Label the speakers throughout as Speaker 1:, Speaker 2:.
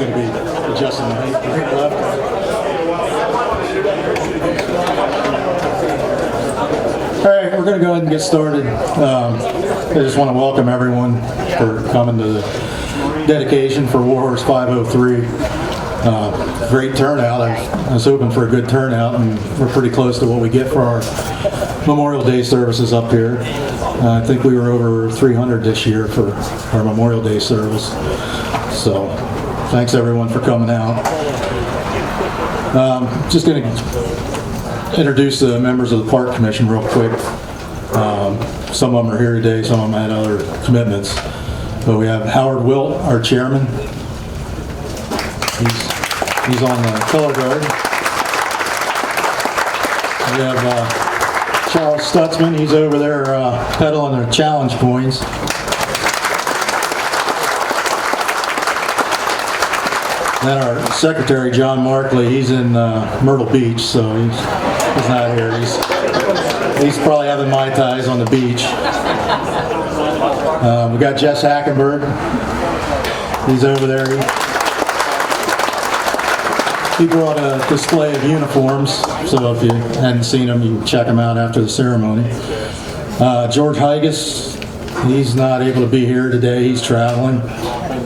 Speaker 1: going to be adjusting the right left. All right, we're going to go ahead and get started. I just want to welcome everyone for coming to the dedication for Warhorse 503. Great turnout. I was hoping for a good turnout, and we're pretty close to what we get for our Memorial Day services up here. I think we were over 300 this year for our Memorial Day service. So thanks everyone for coming out. Just going to introduce the members of the Park Commission real quick. Some of them are here today, some of them had other commitments. But we have Howard Wilt, our chairman. He's on the color guard. We have Charles Stutzman. He's over there pedaling the challenge coins. Then our secretary, John Markley, he's in Myrtle Beach, so he's not here. He's probably having Mai Tais on the beach. We got Jess Hackenberg. He's over there. He brought a display of uniforms, so if you hadn't seen them, you can check them out after the ceremony. George Higas, he's not able to be here today. He's traveling.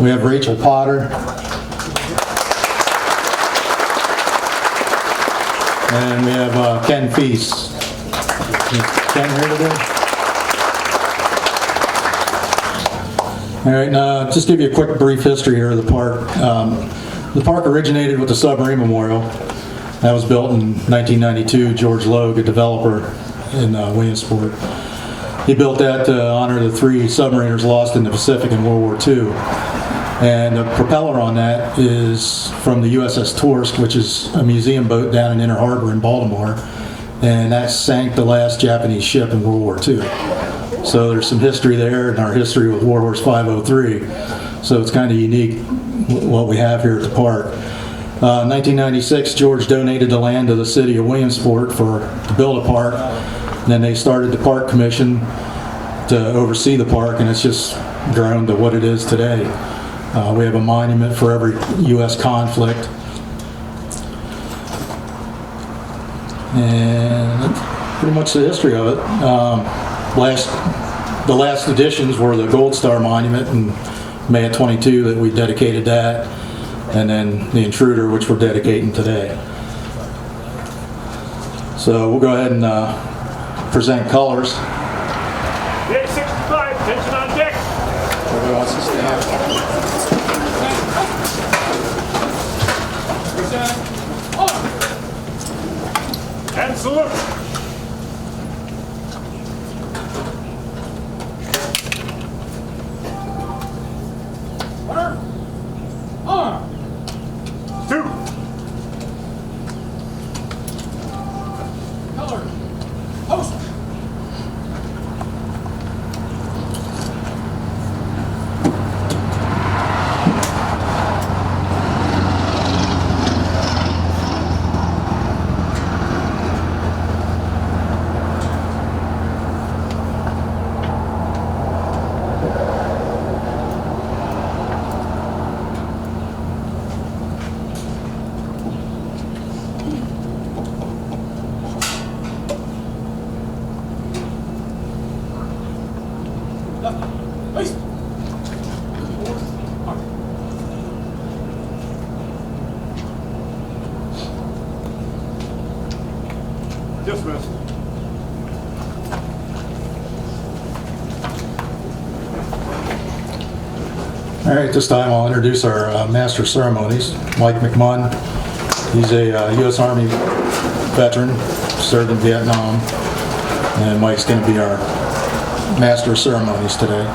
Speaker 1: We have Rachel Potter. And we have Ken Feast. Is Ken here today? All right, now just give you a quick brief history here of the park. The park originated with the submarine memorial. That was built in 1992. George Logue, a developer in Williamsport. He built that to honor the 3 submariners lost in the Pacific in World War II. And the propeller on that is from the USS Torsk, which is a museum boat down in Inner Harbor in Baltimore. And that sank the last Japanese ship in World War II. So there's some history there in our history with Warhorse 503. So it's kind of unique what we have here at the park. 1996, George donated the land to the city of Williamsport to build a park. And then they started the Park Commission to oversee the park, and it's just grown to what it is today. We have a monument for every U.S. conflict. And that's pretty much the history of it. The last editions were the Gold Star Monument in May of 22 that we dedicated that, and then the Intruder, which we're dedicating today. So we'll go ahead and present colors.
Speaker 2: The A-6, attention on deck.
Speaker 1: Everybody wants to stand.
Speaker 2: And salute. Two.
Speaker 3: Color. Post.
Speaker 2: Dismissed.
Speaker 1: All right, this time I'll introduce our Master of Ceremonies, Mike McMunn. He's a U.S. Army veteran, served in Vietnam, and Mike's going to be our Master of Ceremonies today.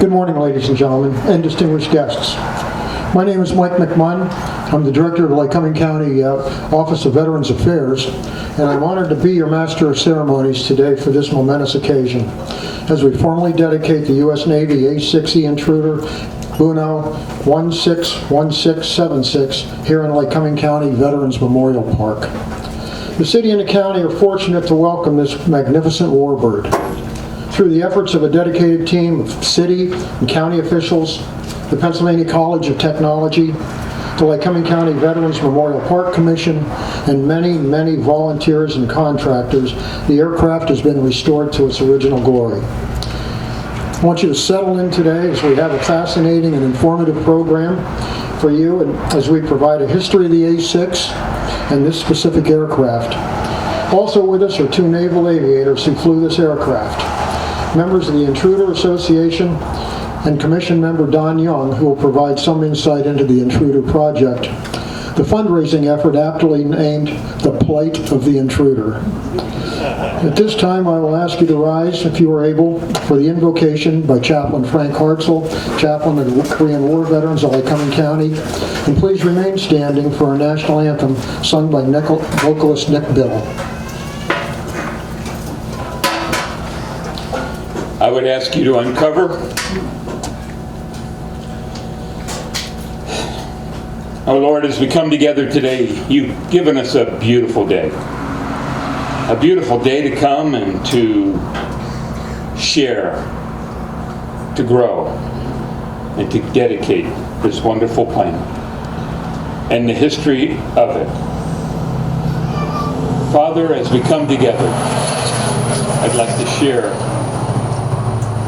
Speaker 4: Good morning, ladies and gentlemen, and distinguished guests. My name is Mike McMunn. I'm the Director of the Lycoming County Office of Veterans Affairs, and I'm honored to be your Master of Ceremonies today for this momentous occasion, as we formally dedicate the U.S. Navy A-6 Intruder Uno 161676 here in Lycoming County Veterans Memorial Park. The city and the county are fortunate to welcome this magnificent warbird. Through the efforts of a dedicated team of city and county officials, the Pennsylvania College of Technology, the Lycoming County Veterans Memorial Park Commission, and many, many volunteers and contractors, the aircraft has been restored to its original glory. I want you to settle in today as we have a fascinating and informative program for you, and as we provide a history of the A-6 and this specific aircraft. Also with us are two naval aviators who flew this aircraft, members of the Intruder Association and Commission member Don Young, who will provide some insight into the Intruder project, the fundraising effort aptly named The Plight of the Intruder. At this time, I will ask you to rise, if you are able, for the invocation by Chaplain Frank Hartzell, Chaplain of the Korean War Veterans of Lycoming County, and please remain standing for our national anthem sung by vocalist Nick Biddle.
Speaker 5: I would ask you to uncover. Oh Lord, as we come together today, you've given us a beautiful day. A beautiful day to come and to share, to grow, and to dedicate this wonderful planet and the history of it. Father, as we come together, I'd like to share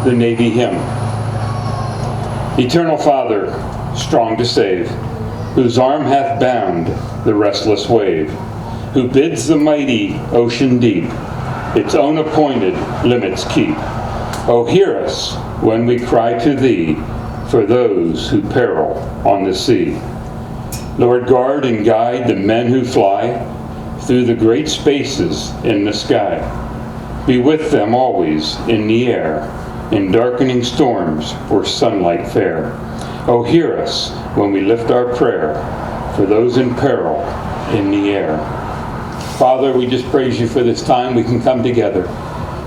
Speaker 5: the Navy hymn. Eternal Father, strong to save, whose arm hath bound the restless wave, who bids the mighty ocean deep its own appointed limits keep. Oh, hear us when we cry to Thee for those who peril on the sea. Lord, guard and guide the men who fly through the great spaces in the sky. Be with them always in the air, in darkening storms or sunlight fair. Oh, hear us when we lift our prayer for those in peril in the air. Father, we just praise you for this time we can come together.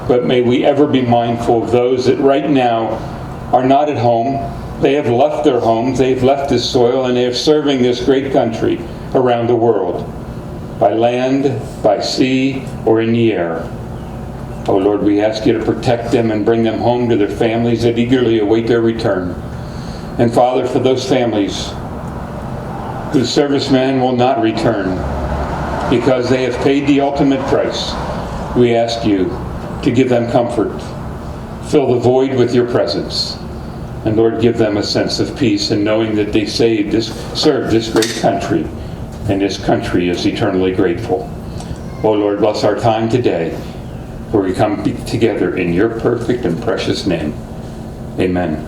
Speaker 5: But may we ever be mindful of those that right now are not at home. They have left their homes, they have left this soil, and they are serving this great country around the world, by land, by sea, or in the air. Oh Lord, we ask you to protect them and bring them home to their families that eagerly await their return. And Father, for those families whose servicemen will not return because they have paid the ultimate price, we ask you to give them comfort, fill the void with your presence, and Lord, give them a sense of peace in knowing that they served this great country, and this country is eternally grateful. Oh Lord, bless our time today, where we come together in your perfect and precious name. Amen.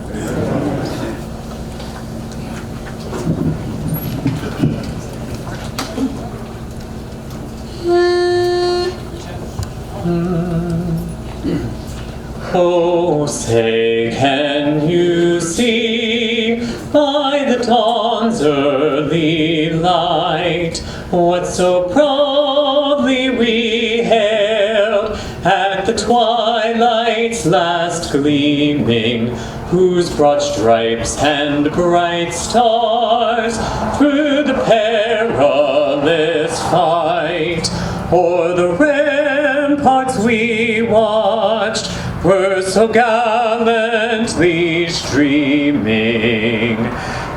Speaker 6: Oh, say, can you see by the dawn's early light what so proudly we hailed at the twilight's last gleaming, whose broad stripes and bright stars through the perilous fight o'er the ramparts we watched were so gallantly streaming,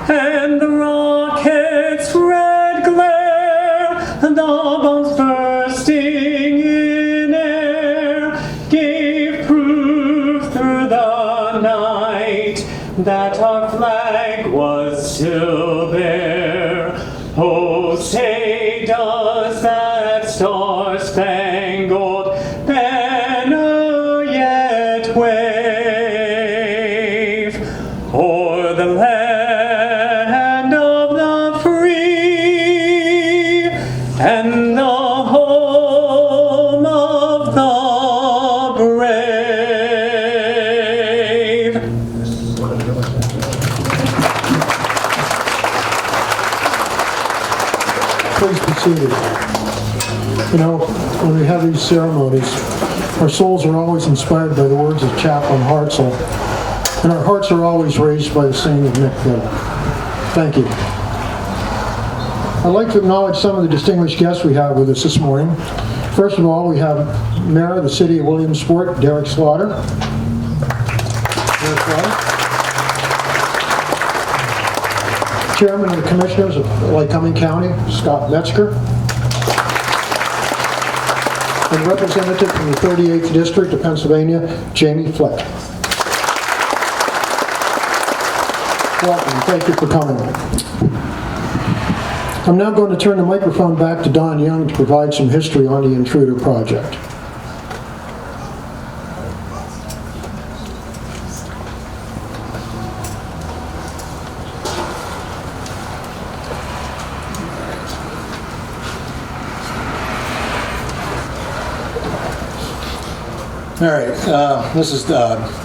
Speaker 6: and the rocket's red glare and the bombs bursting in air gave proof through the night that our flag was still there. Oh, say, does that star-spangled banner yet wave o'er the land of the free and the home of the brave?
Speaker 4: Please be seated. You know, when we have these ceremonies, our souls are always inspired by the words of Chaplain Hartzell, and our hearts are always raised by the singing of Nick Biddle. Thank you. I'd like to acknowledge some of the distinguished guests we have with us this morning. First of all, we have Mayor of the City of Williamsport, Derek Slaughter. Derek Slaughter. Chairman of the Commissioners of Lycoming County, Scott Metzger. And representative from the 38th District of Pennsylvania, Jamie Fleck. Welcome, thank you for coming. I'm now going to turn the microphone back to Don Young to provide some history on the Intruder project.
Speaker 1: All right, this is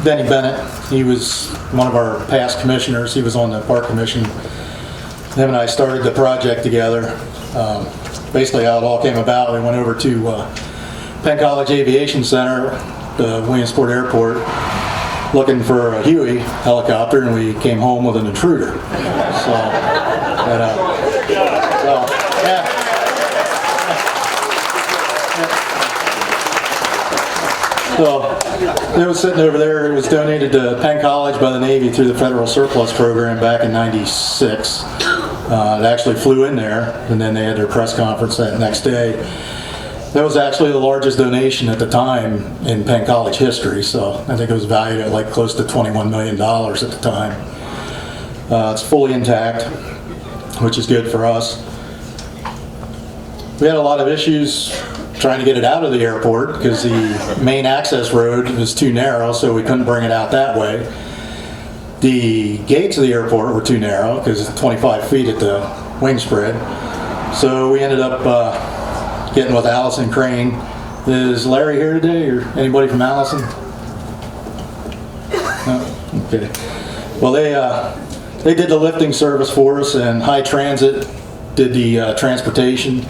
Speaker 1: Benny Bennett. He was one of our past commissioners. He was on the Park Commission. Him and I started the project together. Basically how it all came about, we went over to Penn College Aviation Center, the Williamsport Airport, looking for a Huey helicopter, and we came home with an Intruder. So, yeah. So it was sitting over there. It was donated to Penn College by the Navy through the Federal Surplus Program back in '96. It actually flew in there, and then they had their press conference that next day. That was actually the largest donation at the time in Penn College history, so I think it was valued at like close to $21 million at the time. It's fully intact, which is good for us. We had a lot of issues trying to get it out of the airport because the main access road was too narrow, so we couldn't bring it out that way. The gates of the airport were too narrow because it's 25 feet at the wing spread. So we ended up getting with Allison Crane. Is Larry here today, or anybody from Allison? No? Okay. Well, they did the lifting service for us, and High Transit did the transportation.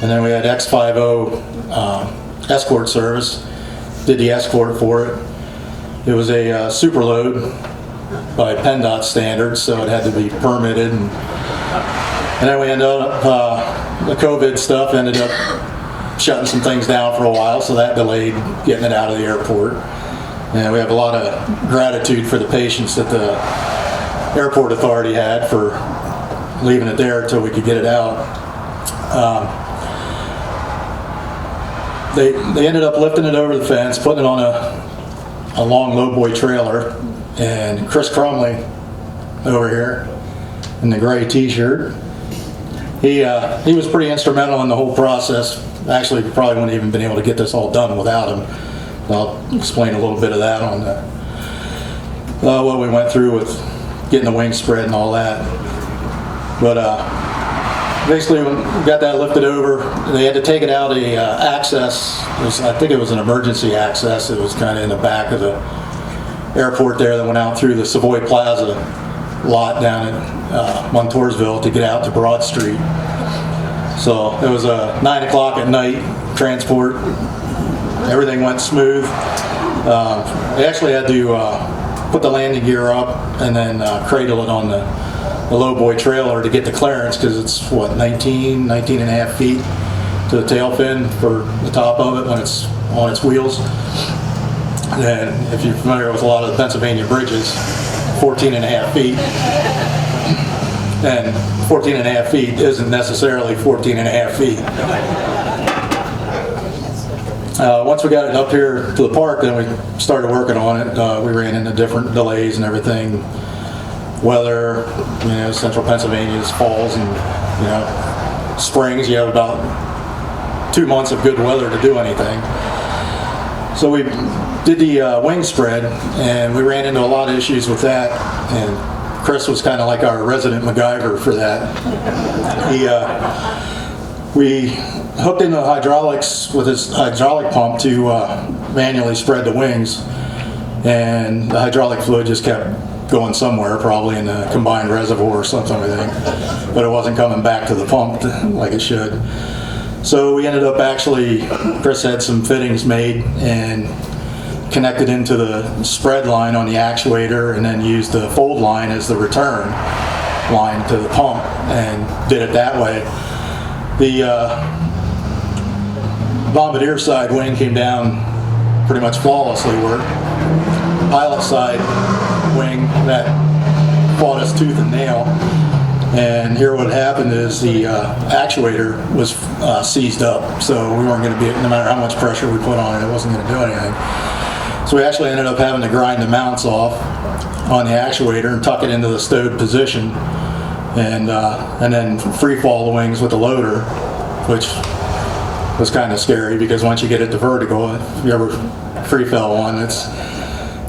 Speaker 1: And then we had X50 escort service, did the escort for it. It was a super load by PennDOT standards, so it had to be permitted. And then we ended up, the COVID stuff ended up shutting some things down for a while, so that delayed getting it out of the airport. And we have a lot of gratitude for the patience that the airport authority had for leaving it there until we could get it out. They ended up lifting it over the fence, putting it on a long lowboy trailer, and Chris Crumley over here in the gray t-shirt, he was pretty instrumental in the whole process. Actually, we probably wouldn't even been able to get this all done without him. I'll explain a little bit of that on what we went through with getting the wing spread and all that. But basically, when we got that lifted over, they had to take it out the access. I think it was an emergency access. It was kind of in the back of the airport there that went out through the Savoy Plaza lot down at Montoursville to get out to Broad Street. So it was 9 o'clock at night, transport. Everything went smooth. They actually had to put the landing gear up and then cradle it on the lowboy trailer to get the clearance, because it's what, 19 and a half feet to the tail fin for the top of it when it's on its wheels. And if you're familiar with a lot of the Pennsylvania bridges, 14 and a half feet. And 14 and a half feet isn't necessarily 14 and a half feet. Once we got it up here to the park, then we started working on it. We ran into different delays and everything. Weather, central Pennsylvania's falls and, springs. You have about 2 months of good weather to do anything. So we did the wing spread, and we ran into a lot of issues with that. And Chris was kind of like our resident MacGyver for that. We hooked in the hydraulics with his hydraulic pump to manually spread the wings, and the hydraulic fluid just kept going somewhere, probably in the combined reservoir or something, I think. But it wasn't coming back to the pump like it should. So we ended up Chris had some fittings made and connected into the spread line on the actuator, and then used the fold line as the return line to the pump, and did it that way. bombardier side wing came down pretty much flawlessly. Worked. Pilot side wing, that fought us tooth and nail. And here what happened is the actuator was seized up, so we weren't going to be, no matter how much pressure we put on it, it wasn't going to do anything. So we actually ended up having to grind the mounts off on the actuator and tuck it into the stowed position, and then free fall the wings with the loader, which was kind of scary because once you get it to vertical, if you ever free fell one, it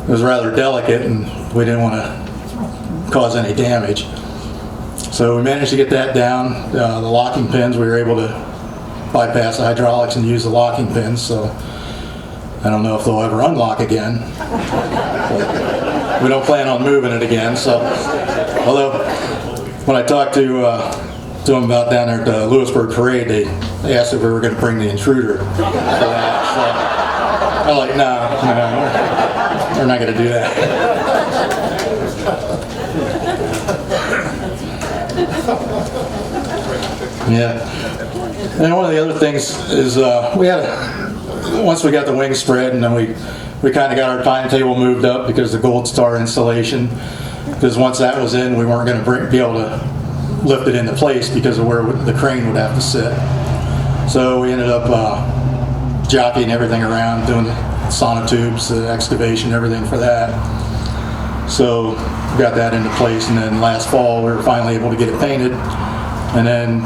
Speaker 1: was rather delicate, and we didn't want to cause any damage. So we managed to get that down. The locking pins, we were able to bypass the hydraulics and use the locking pins, so I don't know if they'll ever unlock again. But we don't plan on moving it again, so although when I talked to them about down there at the Williamsport parade, they asked if we were going to bring the intruder for that. So I'm like, no, we're not going to do that. Yeah. And one of the other things is once we got the wings spread, and then we kind of got our timetable moved up because the Gold Star installation, because once that was in, we weren't going to be able to lift it into place because of where the crane would have to sit. So we ended up jockeying everything around, doing the sonotubes, the excavation, everything for that. So we got that into place, and then last fall we were finally able to get it painted. And then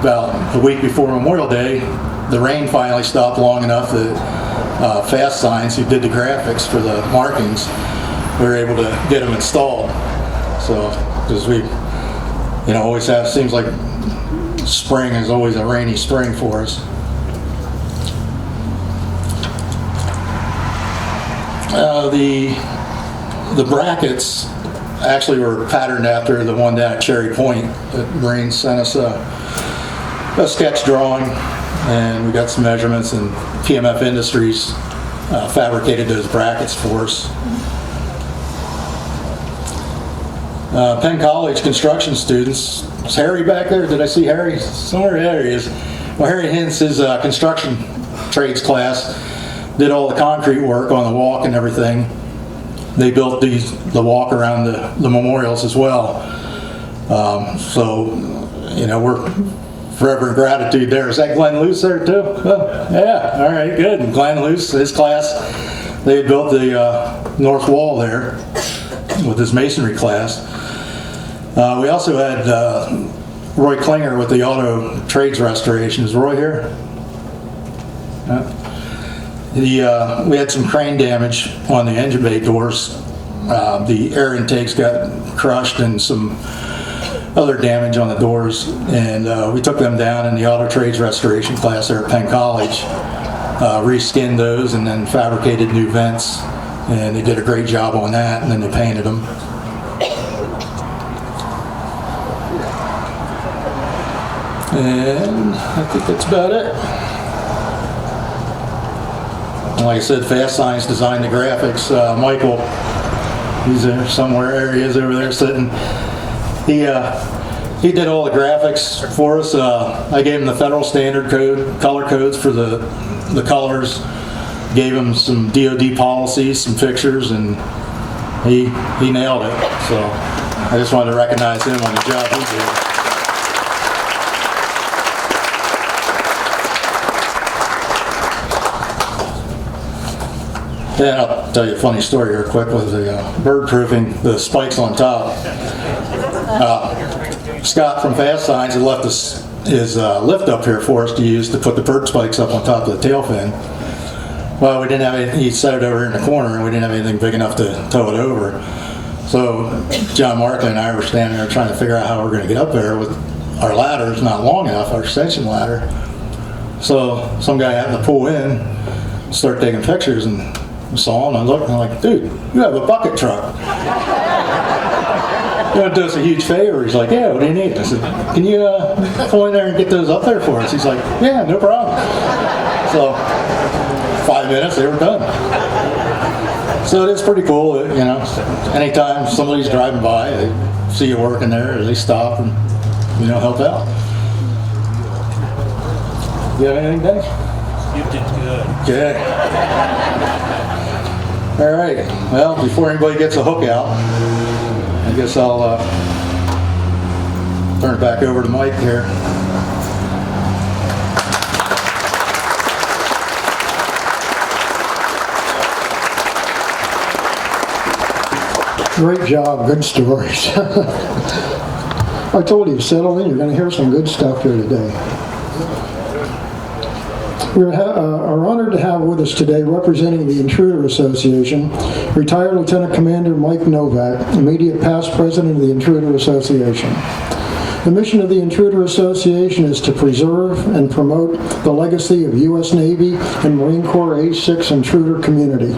Speaker 1: about a week before Memorial Day, the rain finally stopped long enough that Fast Signs, who did the graphics for the markings, we were able to get them installed. So, because we, always have, seems like spring is always a rainy spring for us. The brackets actually were patterned after the one down at Cherry Point that Marine sent us a sketch drawing, and we got some measurements, and PMF Industries fabricated those brackets for us. Penn College construction students. Is Harry back there? Did I see Harry? Somewhere there he is. Well, Harry Hintz, his construction trades class, did all the concrete work on the walk and everything. They built the walk around the memorials as well. So, we're forever in gratitude there. Is that Glenn Luce there too? Oh, yeah, all right, good. And Glenn Luce, his class, they had built the north wall there with his masonry class. We also had Roy Klinger with the auto trades restoration. Is Roy here? We had some crane damage on the engine bay doors. The air intakes got crushed and some other damage on the doors, and we took them down in the auto trades restoration class there at Penn College, reskinned those and then fabricated new vents, and they did a great job on that, and then they painted them. And I think that's about it. And like I said, Fast Signs designed the graphics. Michael, he's there somewhere. There he is over there sitting. He did all the graphics for us. I gave him the federal standard color codes for the colors. Gave him some DoD policies, some pictures, and he nailed it. So I just wanted to recognize him on the job he did. Yeah, I'll tell you a funny story here quick with the bird proofing, the spikes on top. Scott from Fast Signs had left his lift up here for us to use to put the bird spikes up on top of the tail fin. Well, we didn't have any, he set it over in the corner, and we didn't have anything big enough to tow it over. So John Markley and I were standing there trying to figure out how we're going to get up there with our ladder. It's not long enough, our extension ladder. So some guy happened to pull in, start taking pictures, and saw him, and I looked, and I'm like, dude, you have a bucket truck. You want to do us a huge favor? He's like, yeah, what do you need? I said, can you go in there and get those up there for us? He's like, yeah, no problem. So 5 minutes, they were done. So it is pretty cool, anytime somebody's driving by, they see you working there, they stop and, help out. You have anything, Dennis?
Speaker 6: You did good.
Speaker 1: Okay. All right. Well, before anybody gets a hook out, I guess I'll turn it back over to Mike here.
Speaker 4: Great job, good stories. I told you, settle in, you're going to hear some good stuff here today. We are honored to have with us today, representing the Intruder Association, retired Lieutenant Commander Mike Novak, immediate past president of the Intruder Association. The mission of the Intruder Association is to preserve and promote the legacy of U.S. Navy and Marine Corps A-6 intruder community,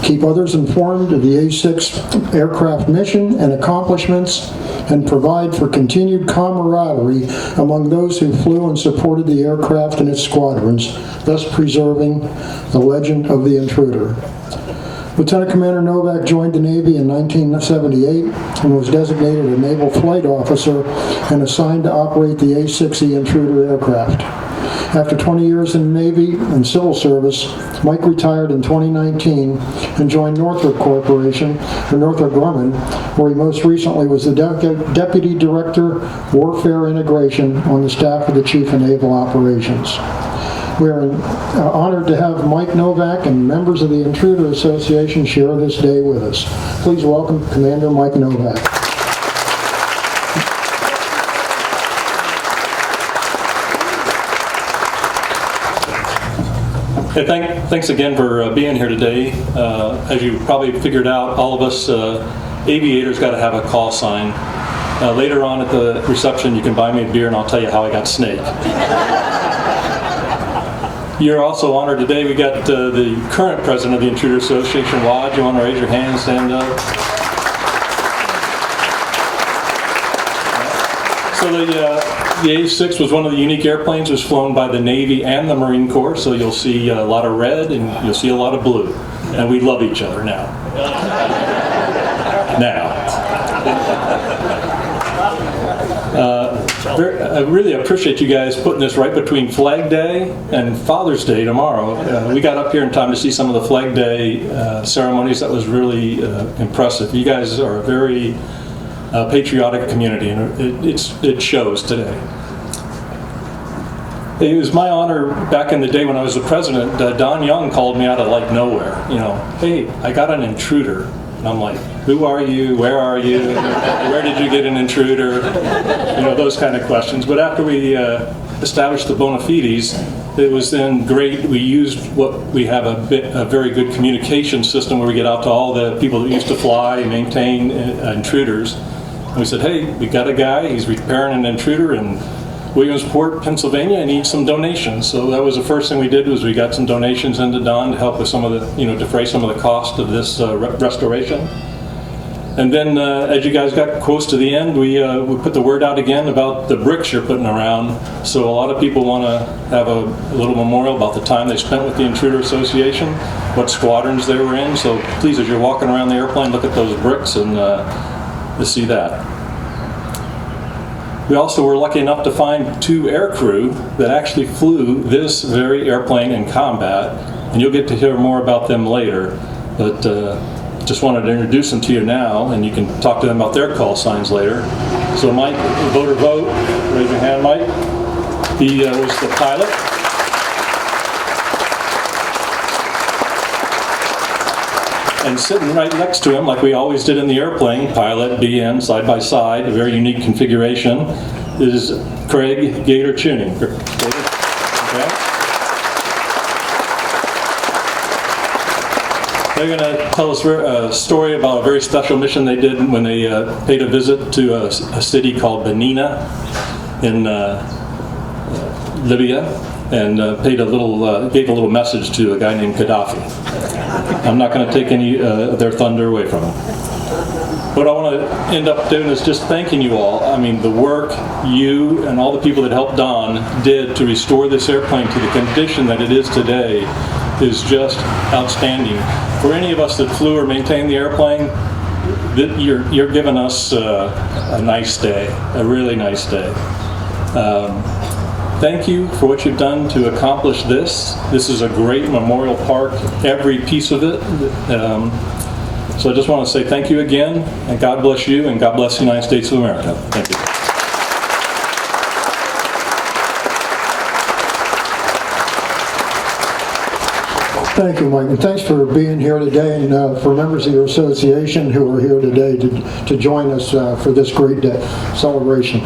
Speaker 4: keep others informed of the A-6 aircraft mission and accomplishments, and provide for continued camaraderie among those who flew and supported the aircraft and its squadrons, thus preserving the legend of the Intruder. Lieutenant Commander Novak joined the Navy in 1978 and was designated a Naval Flight Officer and assigned to operate the A-6E Intruder aircraft. After 20 years in the Navy and civil service, Mike retired in 2019 and joined Northrop Corporation, or Northrop Grumman, where he most recently was the Deputy Director, Warfare Integration, on the staff of the Chief of Naval Operations. We are honored to have Mike Novak and members of the Intruder Association share this day with us. Please welcome Commander Mike Novak.
Speaker 7: Hey, thanks again for being here today. As you probably figured out, all of us aviators got to have a call sign. Later on at the reception, you can buy me a beer and I'll tell you how I got snake. You're also honored today. We got the current president of the Intruder Association, Wad. You want to raise your hand and stand up? So the A-6 was one of the unique airplanes. It was flown by the Navy and the Marine Corps. So you'll see a lot of red and you'll see a lot of blue. And we love each other now. I really appreciate you guys putting this right between Flag Day and Father's Day tomorrow. We got up here in time to see some of the Flag Day ceremonies. That was really impressive. You guys are a very patriotic community, and it shows today. It was my honor back in the day when I was the president. Don Young called me out of like nowhere. You know, hey, I got an intruder. And I'm like, who are you? Where are you? Where did you get an intruder? You know, those kind of questions. But after we established the bona fides, it was then great. We used we have a very good communication system where we get out to all the people that used to fly and maintain intruders. And we said, hey, we got a guy. He's repairing an intruder in Williamsport, Pennsylvania, and needs some donations. So that was the first thing we did, was we got some donations into Don to help with some of the, defray some of the cost of this restoration. And then as you guys got close to the end, we put the word out again about the bricks you're putting around. So a lot of people want to have a little memorial about the time they spent with the Intruder Association, what squadrons they were in. So please, as you're walking around the airplane, look at those bricks and see that. We also were lucky enough to find 2 air crew that actually flew this very airplane in combat, and you'll get to hear more about them later. But just wanted to introduce them to you now, and you can talk to them about their call signs later. So Mike, vote. Raise your hand, Mike. He was the pilot. And sitting right next to him, like we always did in the airplane, pilot, BN, side by side, a very unique configuration, is Craig Gator Tuning. Okay. They're going to tell us a story about a very special mission they did when they paid a visit to a city called Benina in Libya, and gave a little message to a guy named Gaddafi. I'm not going to take any of their thunder away from them. What I want to end up doing is just thanking you all. I mean, the work you and all the people that helped Don did to restore this airplane to the condition that it is today is just outstanding. For any of us that flew or maintained the airplane, you're giving us a nice day, a really nice day. thank you for what you've done to accomplish this. This is a great memorial park, every piece of it. So I just want to say thank you again, and God bless you, and God bless the United States of America. Thank you.
Speaker 4: Thank you, Mike, and thanks for being here today, and for members of your association who are here today to join us for this great day celebration.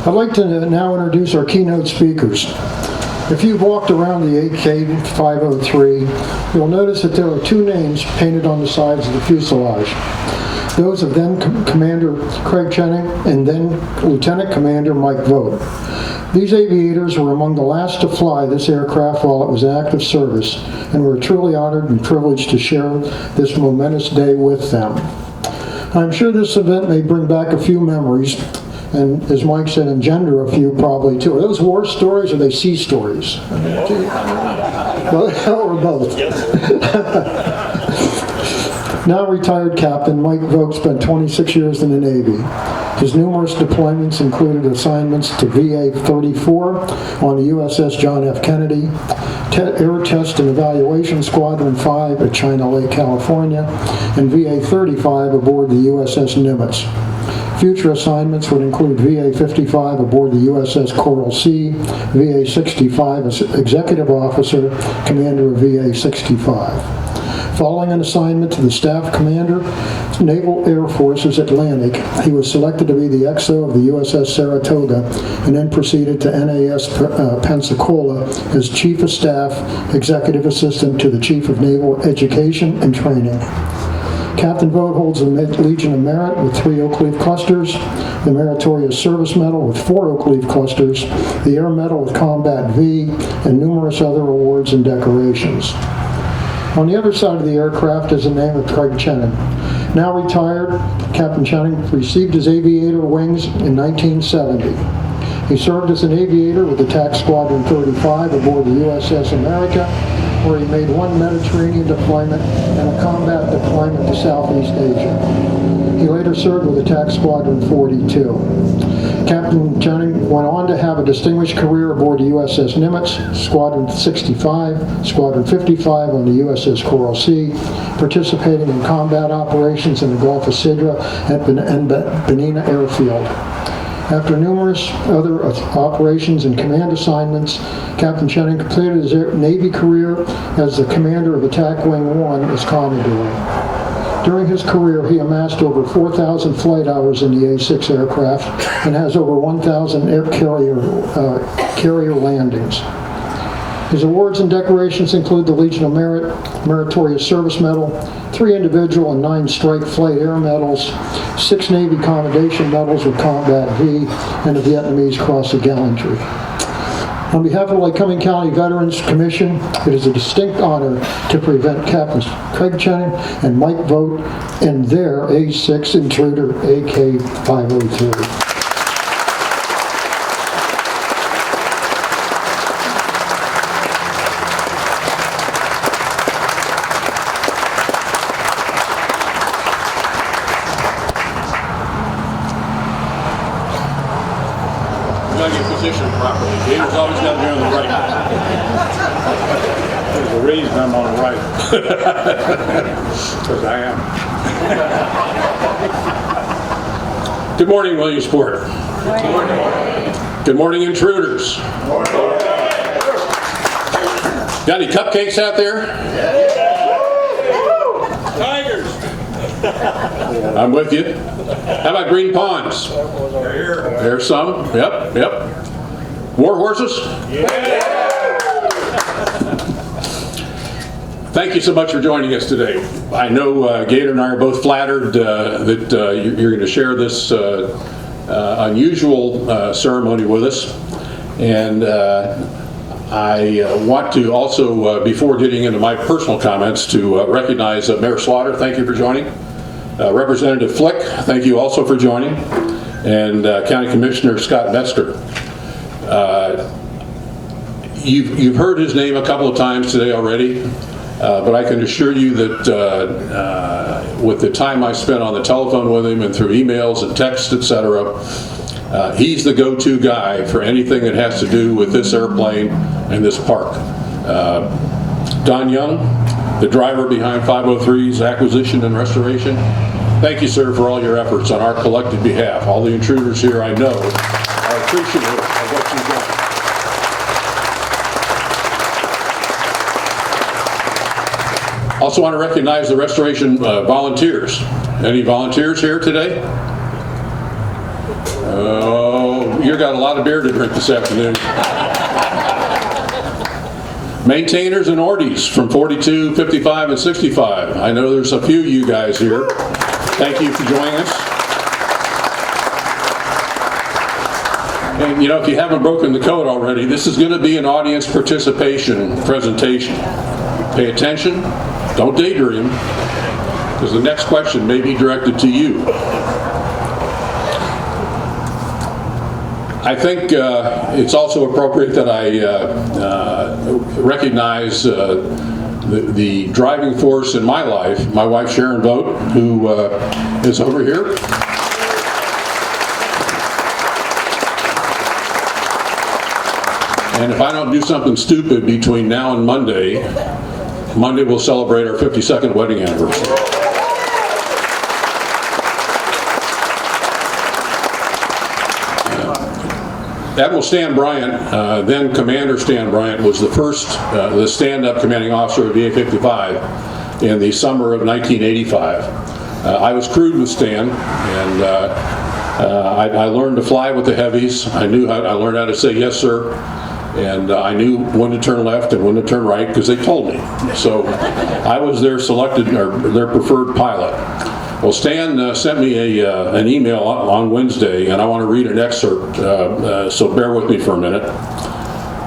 Speaker 4: I'd like to now introduce our keynote speakers. If you've walked around the AK-503, you'll notice that there are two names painted on the sides of the fuselage. Those of then Commander Craig Chenning and then Lieutenant Commander Mike Vogt. These aviators were among the last to fly this aircraft while it was in active service, and we're truly honored and privileged to share this momentous day with them. I'm sure this event may bring back a few memories, and as Mike said, engender a few probably too. Are those war stories or are they sea stories? Or both. Now retired Captain Mike Vogt spent 26 years in the Navy. His numerous deployments included assignments to VA-34 on the USS John F. Kennedy, Air Test and Evaluation Squadron 5 at China Lake, California, and VA-35 aboard the USS Nimitz. Future assignments would include VA-55 aboard the USS Coral Sea, VA-65 as Executive Officer, Commander of VA-65. Following an assignment to the Staff Commander, Naval Air Forces Atlantic, he was selected to be the XO of the USS Saratoga and then proceeded to NAS Pensacola as Chief of Staff, Executive Assistant to the Chief of Naval Education and Training. Captain Vogt holds the Legion of Merit with 3 Oak Leaf clusters, the Meritorious Service Medal with 4 Oak Leaf clusters, the Air Medal with Combat V, and numerous other awards and decorations. On the other side of the aircraft is the name of Craig Chenning. Now retired, Captain Chenning received his aviator wings in 1970. He served as an aviator with Attack Squadron 35 aboard the USS America, where he made 1 Mediterranean deployment and a combat deployment to Southeast Asia. He later served with Attack Squadron 42. Captain Chenning went on to have a distinguished career aboard the USS Nimitz, Squadron 65, Squadron 55 on the USS Coral Sea, participating in combat operations in the Gulf of Sidra and Benina Airfield. After numerous other operations and command assignments, Captain Chenning completed his Navy career as the commander of Attack Wing 1 as Commodore. During his career, he amassed over 4,000 flight hours in the A-6 aircraft and has over 1,000 air carrier landings. His awards and decorations include the Legion of Merit, Meritorious Service Medal, 3 individual and 9 strike flight air medals, 6 Navy Commendation medals with Combat V, and the Vietnamese Cross of Gallantry. On behalf of the Lycoming County Veterans Commission, it is a distinct honor to present Captains Craig Chenning and Mike Vogt in their A-6 Intruder AK-503.
Speaker 3: Gotta get positioned properly. David's always got me on the right. There's a reason I'm on the right. Because I am. Good morning, Williamsport. Good morning. Good morning, intruders. Good morning. Got any cupcakes out there? Tigers. I'm with you. How about green ponds? There's some. Yep. War horses? Yeah. Thank you so much for joining us today. I know Gator and I are both flattered that you're going to share this unusual ceremony with us. And I want to also, before getting into my personal comments, to recognize Mayor Slaughter. Thank you for joining. Representative Flick, thank you also for joining. And County Commissioner Scott Metzger. You've heard his name a couple of times today already, but I can assure you that with the time I spent on the telephone with him and through emails and texts, etc., He's the go-to guy for anything that has to do with this airplane and this park. Don Young, the driver behind 503's acquisition and restoration, thank you, sir, for all your efforts on our collective behalf. All the intruders here, I know, are appreciative of what you've done. Also want to recognize the restoration volunteers. Any volunteers here today? Oh, you got a lot of beer to drink this afternoon. Maintainers and ordies from 42, 55, and 65. I know there's a few of you guys here. Thank you for joining us. And you know, if you haven't broken the code already, this is going to be an audience participation presentation. Pay attention, don't daydream, because the next question may be directed to you. I think it's also appropriate that I recognize the driving force in my life, my wife Sharon Vogt, who is over here. And if I don't do something stupid between now and Monday we'll celebrate our 52nd wedding anniversary. Admiral Stan Bryant, then Commander Stan Bryant, was the stand-up commanding officer of the A-55 in the summer of 1985. I was crewed with Stan, and I learned to fly with the heavies. I learned how to say yes, sir, and I knew when to turn left and when to turn right because they told me. So I was their preferred pilot. Well, Stan sent me an email on Wednesday, and I want to read an excerpt, so bear with me for a minute.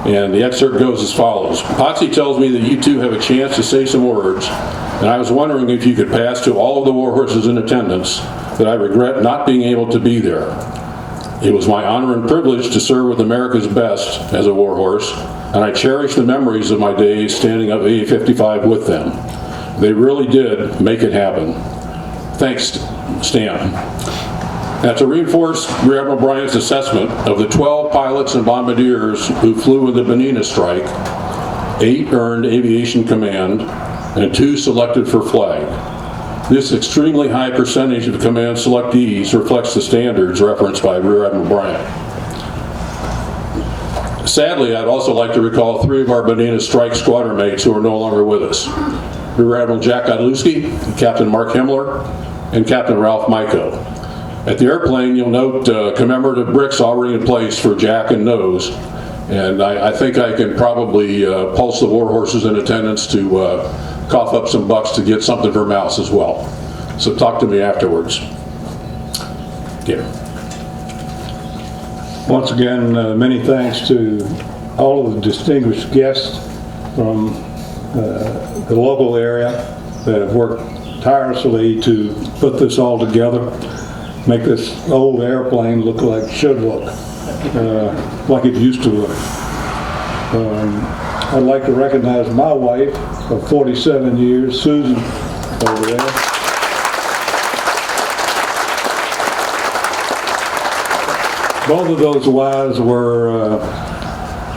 Speaker 3: And the excerpt goes as follows. Potsy tells me that you two have a chance to say some words, and I was wondering if you could pass to all of the warhorses in attendance that I regret not being able to be there. It was my honor and privilege to serve with America's best as a warhorse, and I cherish the memories of my days standing up A-55 with them. They really did make it happen. Thanks, Stan. Now, to reinforce Rear Admiral Bryant's assessment of the 12 pilots and bombardiers who flew in the Benina strike, 8 earned aviation command and 2 selected for flag. This extremely high percentage of command selectees reflects the standards referenced by Rear Admiral Bryant. Sadly, I'd also like to recall 3 of our Benina strike squadron mates who are no longer with us. Rear Admiral Jack Godlewski, Captain Mark Himmler, and Captain Ralph Myko. At the airplane, you'll note commemorative bricks already in place for Jack and Nose, and I think I can probably pulse the warhorses in attendance to cough up some bucks to get something for Mouse as well. So talk to me afterwards. Yeah.
Speaker 8: Once again, many thanks to all of the distinguished guests from the local area that have worked tirelessly to put this all together, make this old airplane look like it should look, like it used to look. I'd like to recognize my wife of 47 years, Susan, over there. Both of those wives were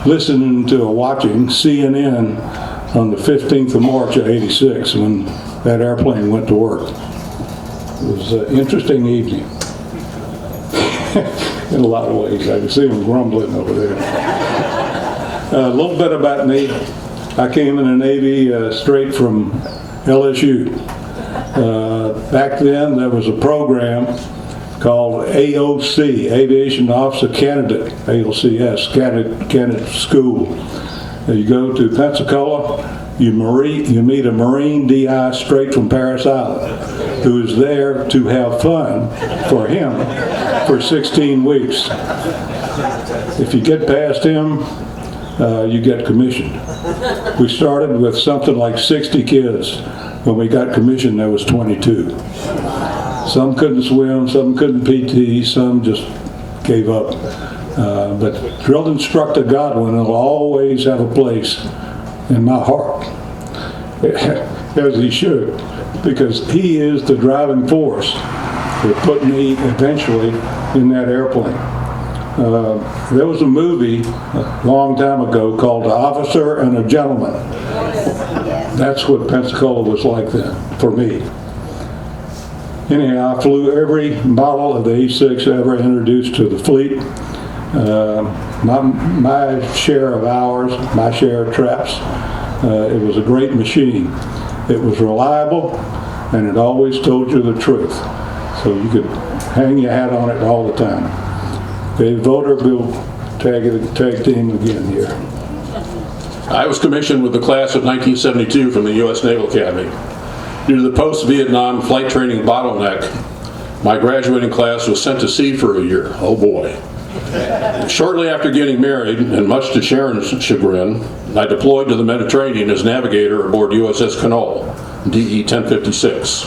Speaker 8: listening to or watching CNN on the 15th of March of '86 when that airplane went to work. It was an interesting evening in a lot of ways. I could see them grumbling over there. A little bit about me. I came in the Navy straight from LSU. Back then there was a program called AOC, Aviation Officer Candidate, AOCS, Candidate School. You go to Pensacola, you meet a Marine DI straight from Paris Island who is there to have fun for him for 16 weeks. If you get past him, you get commissioned. We started with something like 60 kids. When we got commissioned, there was 22. Some couldn't swim, some couldn't PT, some just gave up. But Drill Instructor Godwin will always have a place in my heart, as he should, because he is the driving force that put me eventually in that airplane. There was a movie a long time ago called The Officer and a Gentleman. That's what Pensacola was like then, for me. Anyhow, I flew every model of the A-6 ever introduced to the fleet. My share of hours, my share of traps. It was a great machine. It was reliable, and it always told you the truth. So you could hang your hat on it all the time. Okay, voter, we'll tag team again here.
Speaker 3: I was commissioned with the class of 1972 from the U.S. Naval Academy. Due to the post-Vietnam flight training bottleneck, my graduating class was sent to sea for a year. Oh boy. Shortly after getting married, and much to Sharon's chagrin, I deployed to the Mediterranean as navigator aboard USS Canoe, DE 1056.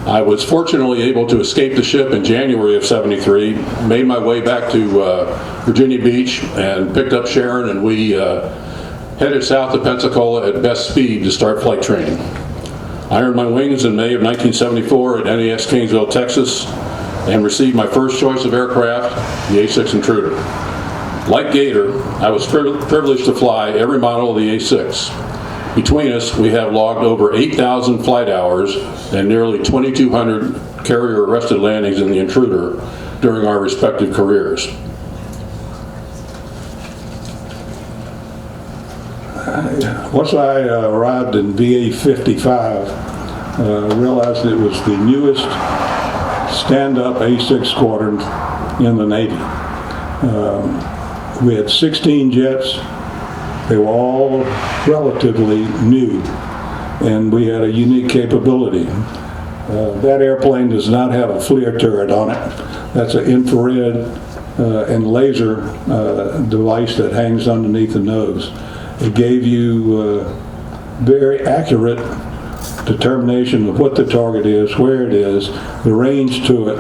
Speaker 3: I was fortunately able to escape the ship in January of '73, made my way back to Virginia Beach, and picked up Sharon, and we headed south to Pensacola at best speed to start flight training. I earned my wings in May of 1974 at NAS Kingsville, Texas, and received my first choice of aircraft, the A-6 Intruder. Like Gator, I was privileged to fly every model of the A-6. Between us, we have logged over 8,000 flight hours and nearly 2,200 carrier-arrested landings in the Intruder during our respective careers.
Speaker 8: Once I arrived in VA 55, I realized it was the newest stand-up A-6 squadron in the Navy. We had 16 jets. They were all relatively new, and we had a unique capability. That airplane does not have a FLIR turret on it. That's an infrared and laser device that hangs underneath the nose. It gave you very accurate determination of what the target is, where it is, the range to it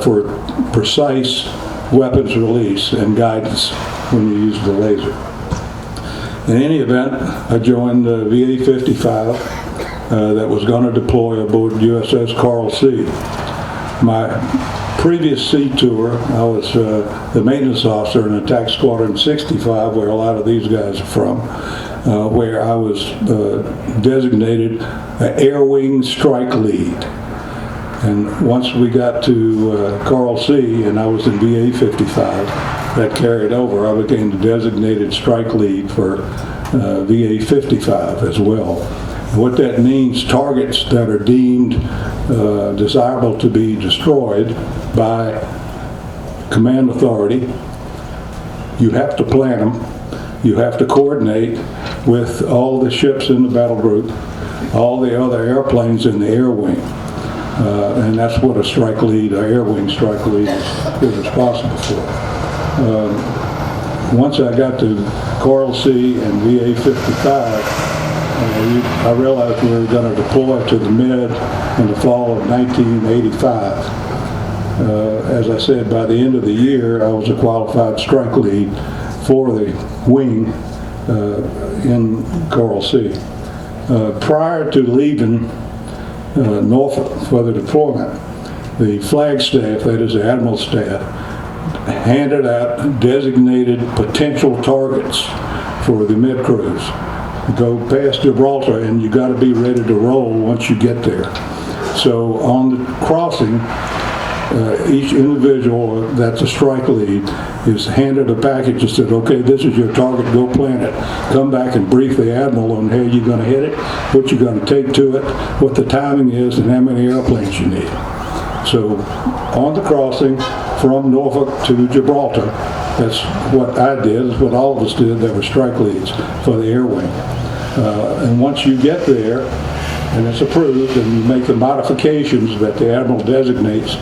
Speaker 8: for precise weapons release and guidance when you use the laser. In any event, I joined VA 55 that was going to deploy aboard USS Carl C. My previous sea tour, I was the maintenance officer in Attack Squadron 65, where a lot of these guys are from, where I was designated an Air Wing Strike Lead. And once we got to Carl C, and I was in VA 55, that carried over. I became the designated strike lead for VA 55 as well. And what that means, targets that are deemed desirable to be destroyed by command authority, you have to plan them. You have to coordinate with all the ships in the battle group, all the other airplanes in the air wing. And that's what a strike lead, an air wing strike lead is responsible for. Once I got to Coral Sea and VA 55, I realized we were going to deploy to the Mid in the fall of 1985. As I said, by the end of the year, I was a qualified strike lead for the wing in Coral Sea. Prior to leaving Norfolk for the deployment, the flag staff, that is the admiral staff, handed out designated potential targets for the mid-cruise. Go past Gibraltar and you got to be ready to roll once you get there. So on the crossing, each individual that's a strike lead is handed a package that said, okay, this is your target, go plan it. Come back and brief the admiral on how you're going to hit it, what you're going to take to it, what the timing is, and how many airplanes you need. So on the crossing from Norfolk to Gibraltar, that's what I did, is what all of us did that were strike leads for the air wing. And once you get there, and it's approved, and you make the modifications that the admiral designates,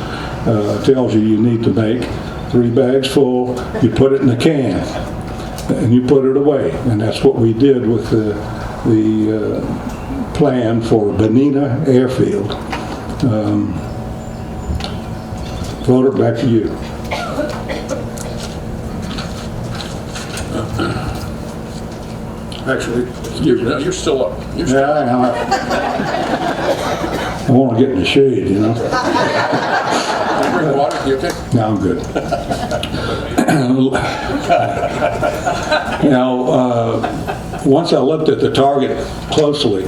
Speaker 8: tells you need to make, 3 bags full, you put it in a can, and you put it away. And that's what we did with the plan for Benina Airfield. Voter, back to you.
Speaker 3: Actually, you're still up.
Speaker 8: I want to get in the shade, you know.
Speaker 3: Drink water, you okay?
Speaker 8: No, I'm good. Once I looked at the target closely,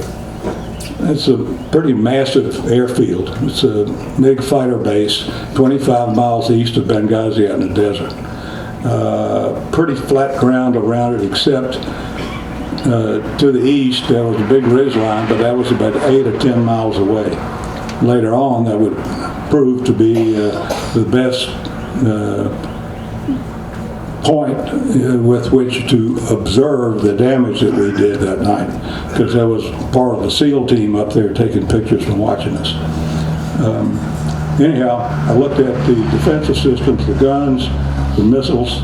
Speaker 8: it's a pretty massive airfield. It's a MiG fighter base, 25 miles east of Benghazi out in the desert. Pretty flat ground around it, except to the east there was a big ridge line, but that was about 8 or 10 miles away. Later on, that would prove to be the best point with which to observe the damage that we did that night, because there was part of the SEAL team up there taking pictures and watching us. Anyhow, I looked at the defensive systems, the guns, the missiles,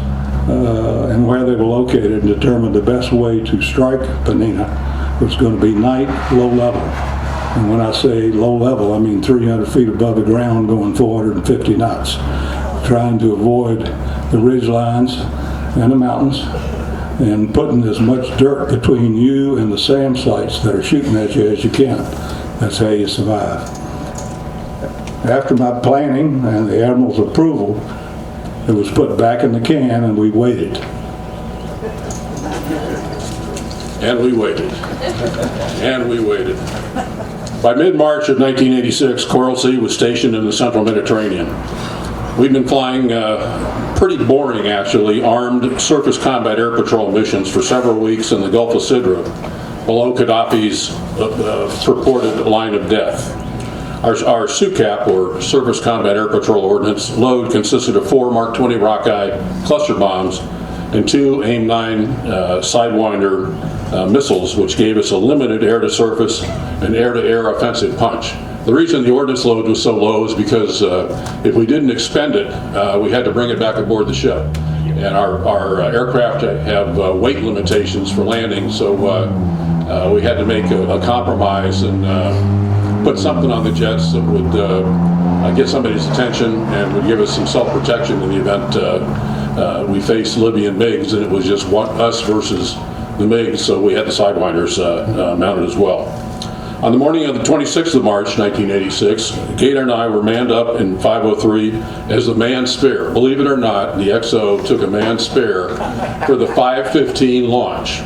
Speaker 8: and where they were located, and determined the best way to strike Panina was going to be night, low level. And when I say low level, I mean 300 feet above the ground going 450 knots, trying to avoid the ridge lines and the mountains, and putting as much dirt between you and the SAM sites that are shooting at you as you can. That's how you survive. After my planning and the Admiral's approval, it was put back in the can and we waited.
Speaker 3: And we waited. And we waited. By mid-March of 1986, Coral Sea was stationed in the central Mediterranean. We'd been flying pretty boring, actually, armed surface combat air patrol missions for several weeks in the Gulf of Sidra, below Gaddafi's purported line of death. Our SUCAP, or Surface Combat Air Patrol Ordnance, load consisted of 4 Mark 20 Rockeye cluster bombs and 2 AIM-9 Sidewinder missiles, which gave us a limited air-to-surface and air-to-air offensive punch. The reason the ordnance load was so low is because if we didn't expend it, we had to bring it back aboard the ship. And our aircraft have weight limitations for landing, so we had to make a compromise and put something on the jets that would get somebody's attention and would give us some self-protection in the event we faced Libyan MiGs, and it was just us versus the MiGs, so we had the Sidewinders mounted as well. On the morning of the 26th of March, 1986, Gator and I were manned up in 503 as the manned spare. Believe it or not, the XO took a manned spare for the 5:15 launch.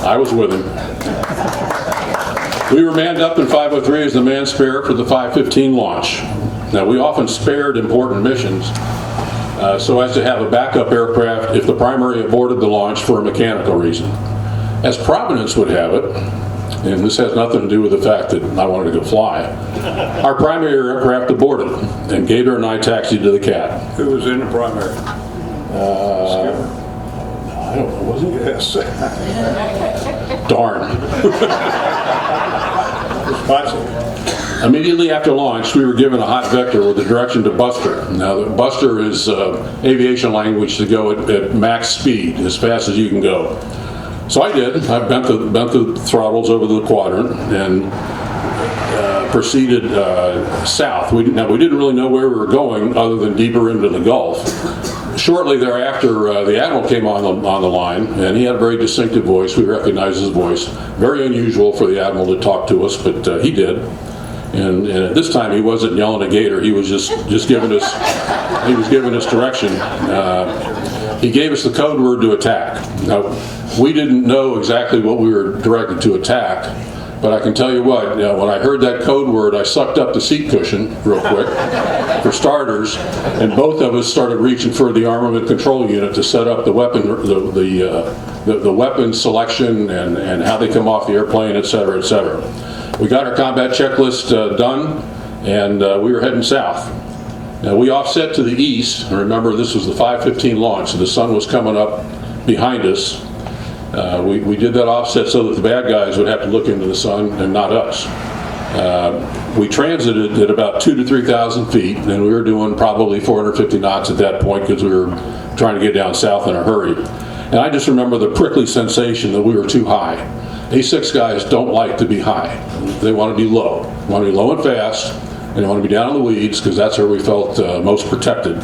Speaker 3: I was with him. We were manned up in 503 as the manned spare for the 5:15 launch. Now, we often spared important missions so as to have a backup aircraft if the primary aborted the launch for a mechanical reason. As Providence would have it, and this has nothing to do with the fact that I wanted to go fly, our primary aircraft aborted, and Gator and I taxied to the CAT.
Speaker 8: Who was in the primary?
Speaker 3: I don't know, was it?
Speaker 8: Yes.
Speaker 3: Darn.
Speaker 8: Responsible.
Speaker 3: Immediately after launch, we were given a hot vector with the direction to Buster. Now, the Buster is aviation language to go at max speed, as fast as you can go. So I did. I bent the throttles over the quadrant and proceeded south. We didn't really know where we were going other than deeper into the Gulf. Shortly thereafter, the Admiral came on the line, and he had a very distinctive voice. We recognized his voice. Very unusual for the Admiral to talk to us, but he did. And at this time, he wasn't yelling at Gator. He was just giving us direction. He gave us the code word to attack. Now, we didn't know exactly what we were directed to attack, but I can tell you what, when I heard that code word, I sucked up the seat cushion real quick, for starters, and both of us started reaching for the armament control unit to set up the weapon, the weapon selection and how they come off the airplane, et cetera, et cetera. We got our combat checklist done, and we were heading south. Now, we offset to the east. Remember, this was the 5:15 launch, so the sun was coming up behind us. We did that offset so that the bad guys would have to look into the sun and not us. We transited at about 2,000 to 3,000 feet, and we were doing probably 450 knots at that point because we were trying to get down south in a hurry. And I just remember the prickly sensation that we were too high. A-6 guys don't like to be high. They want to be low. They want to be low and fast, and they want to be down in the weeds because that's where we felt most protected.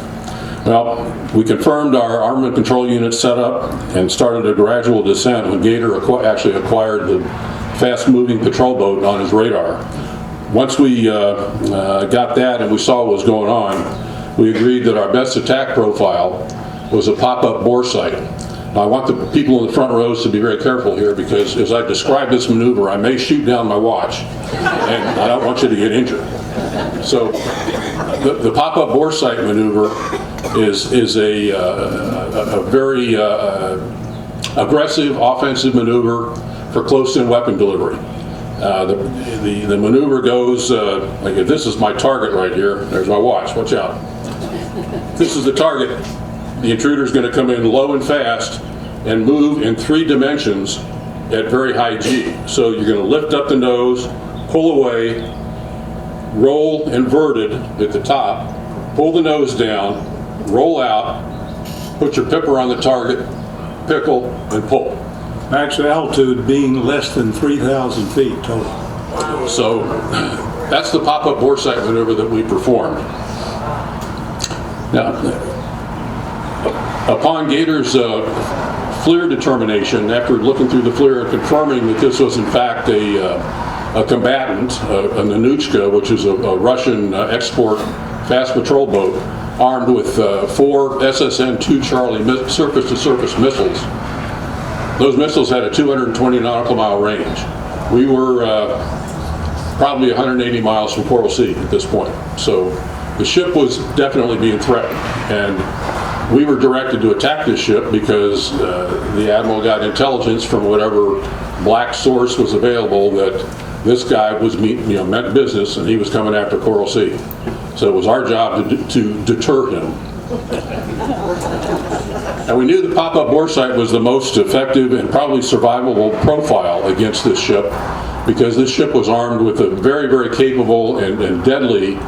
Speaker 3: Well, we confirmed our armament control unit setup and started a gradual descent when Gator actually acquired the fast-moving patrol boat on his radar. Once we got that and we saw what was going on, we agreed that our best attack profile was a pop-up bore sight. Now, I want the people in the front rows to be very careful here, because as I describe this maneuver, I may shoot down my watch, and I don't want you to get injured. So the pop-up bore sight maneuver is a very aggressive offensive maneuver for close-in weapon delivery. The maneuver goes, like if this is my target right here, there's my watch, watch out. This is the target. The intruder is going to come in low and fast and move in 3 dimensions at very high G. So you're going to lift up the nose, pull away, roll inverted at the top, pull the nose down, roll out, put your pipper on the target, pickle, and pull.
Speaker 8: Max altitude being less than 3,000 feet total.
Speaker 3: So that's the pop-up bore sight maneuver that we performed. Now, upon Gator's FLIR determination, after looking through the FLIR and confirming that this was in fact a combatant, a Nanuchka, which is a Russian export fast patrol boat, armed with 4 SSN-2 Charlie surface-to-surface missiles. Those missiles had a 220 nautical mile range. We were probably 180 miles from Coral Sea at this point. So the ship was definitely being threatened. And we were directed to attack this ship because the Admiral got intelligence from whatever black source was available that this guy was meant business and he was coming after Coral Sea. So it was our job to deter him. And we knew the pop-up bore sight was the most effective and probably survivable profile against this ship, because this ship was armed with a very, very capable and deadly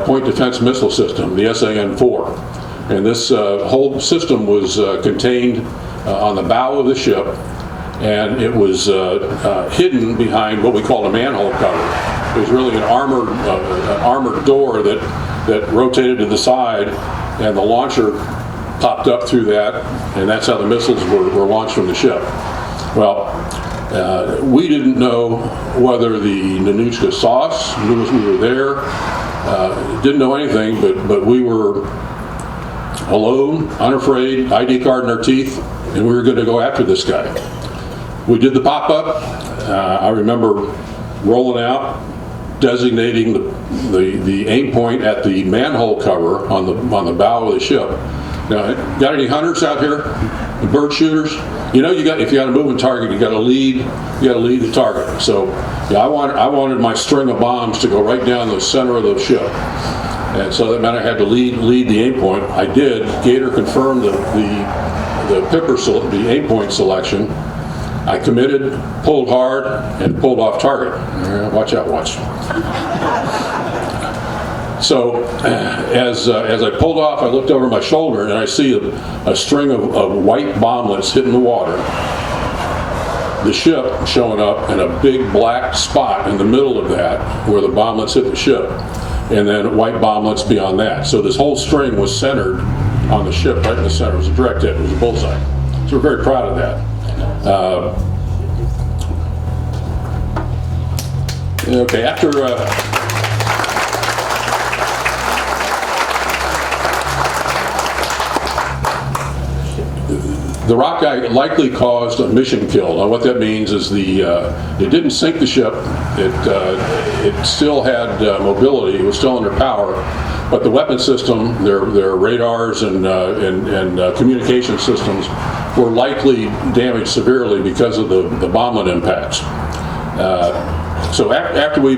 Speaker 3: point defense missile system, the SAN-4. And this whole system was contained on the bow of the ship, and it was hidden behind what we call a manhole cover. It was really an armored door that rotated to the side, and the launcher popped up through that, and that's how the missiles were launched from the ship. Well, we didn't know whether the Nanuchka saw us, knew we were there, didn't know anything, but we were alone, unafraid, ID card in our teeth, and we were going to go after this guy. We did the pop-up. I remember rolling out, designating the aim point at the manhole cover on the bow of the ship. Now, got any hunters out here? Bird shooters? You know, if you got a moving target, you got to lead the target. So, yeah, I wanted my string of bombs to go right down the center of the ship, and so that meant I had to lead the aim point. I did. Gator confirmed the aim point selection. I committed, pulled hard, and pulled off target. Watch out, watch. So as I pulled off, I looked over my shoulder and I see a string of white bomblets hitting the water. The ship showing up and a big black spot in the middle of that where the bomblets hit the ship, and then white bomblets beyond that. So this whole string was centered on the ship right in the center. It was a direct hit. It was a bullseye. So we're very proud of that. Okay, after the rock guy likely caused a mission kill. Now, what that means is it didn't sink the ship. It still had mobility. It was still under power, but the weapon system, their radars and communication systems, were likely damaged severely because of the bomblet impacts. So after we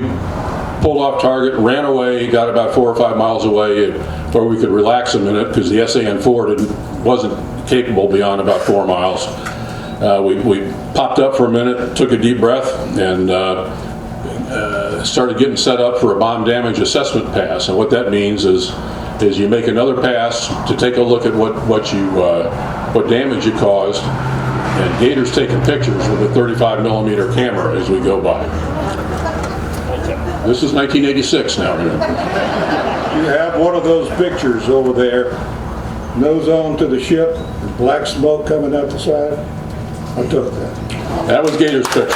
Speaker 3: pulled off target, ran away, got about 4 or 5 miles away where we could relax a minute because the SAN-4 wasn't capable beyond about 4 miles. We popped up for a minute, took a deep breath, and started getting set up for a bomb damage assessment pass. And what that means is you make another pass to take a look at what damage you caused. And Gator's taking pictures with a 35 millimeter camera as we go by. This is 1986 now.
Speaker 8: You have one of those pictures over there, nose on to the ship, black smoke coming out the side. I took that.
Speaker 3: That was Gator's picture.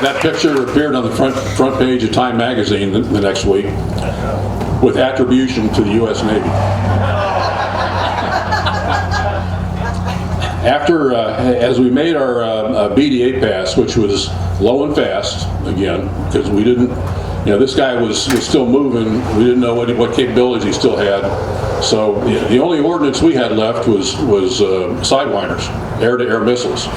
Speaker 3: That picture appeared on the front page of Time magazine the next week with attribution to the U.S. Navy. After, as we made our BD-8 pass, which was low and fast, again, because we didn't, this guy was still moving. We didn't know what capabilities he still had. So the only ordnance we had left was sidewinders, air-to-air missiles.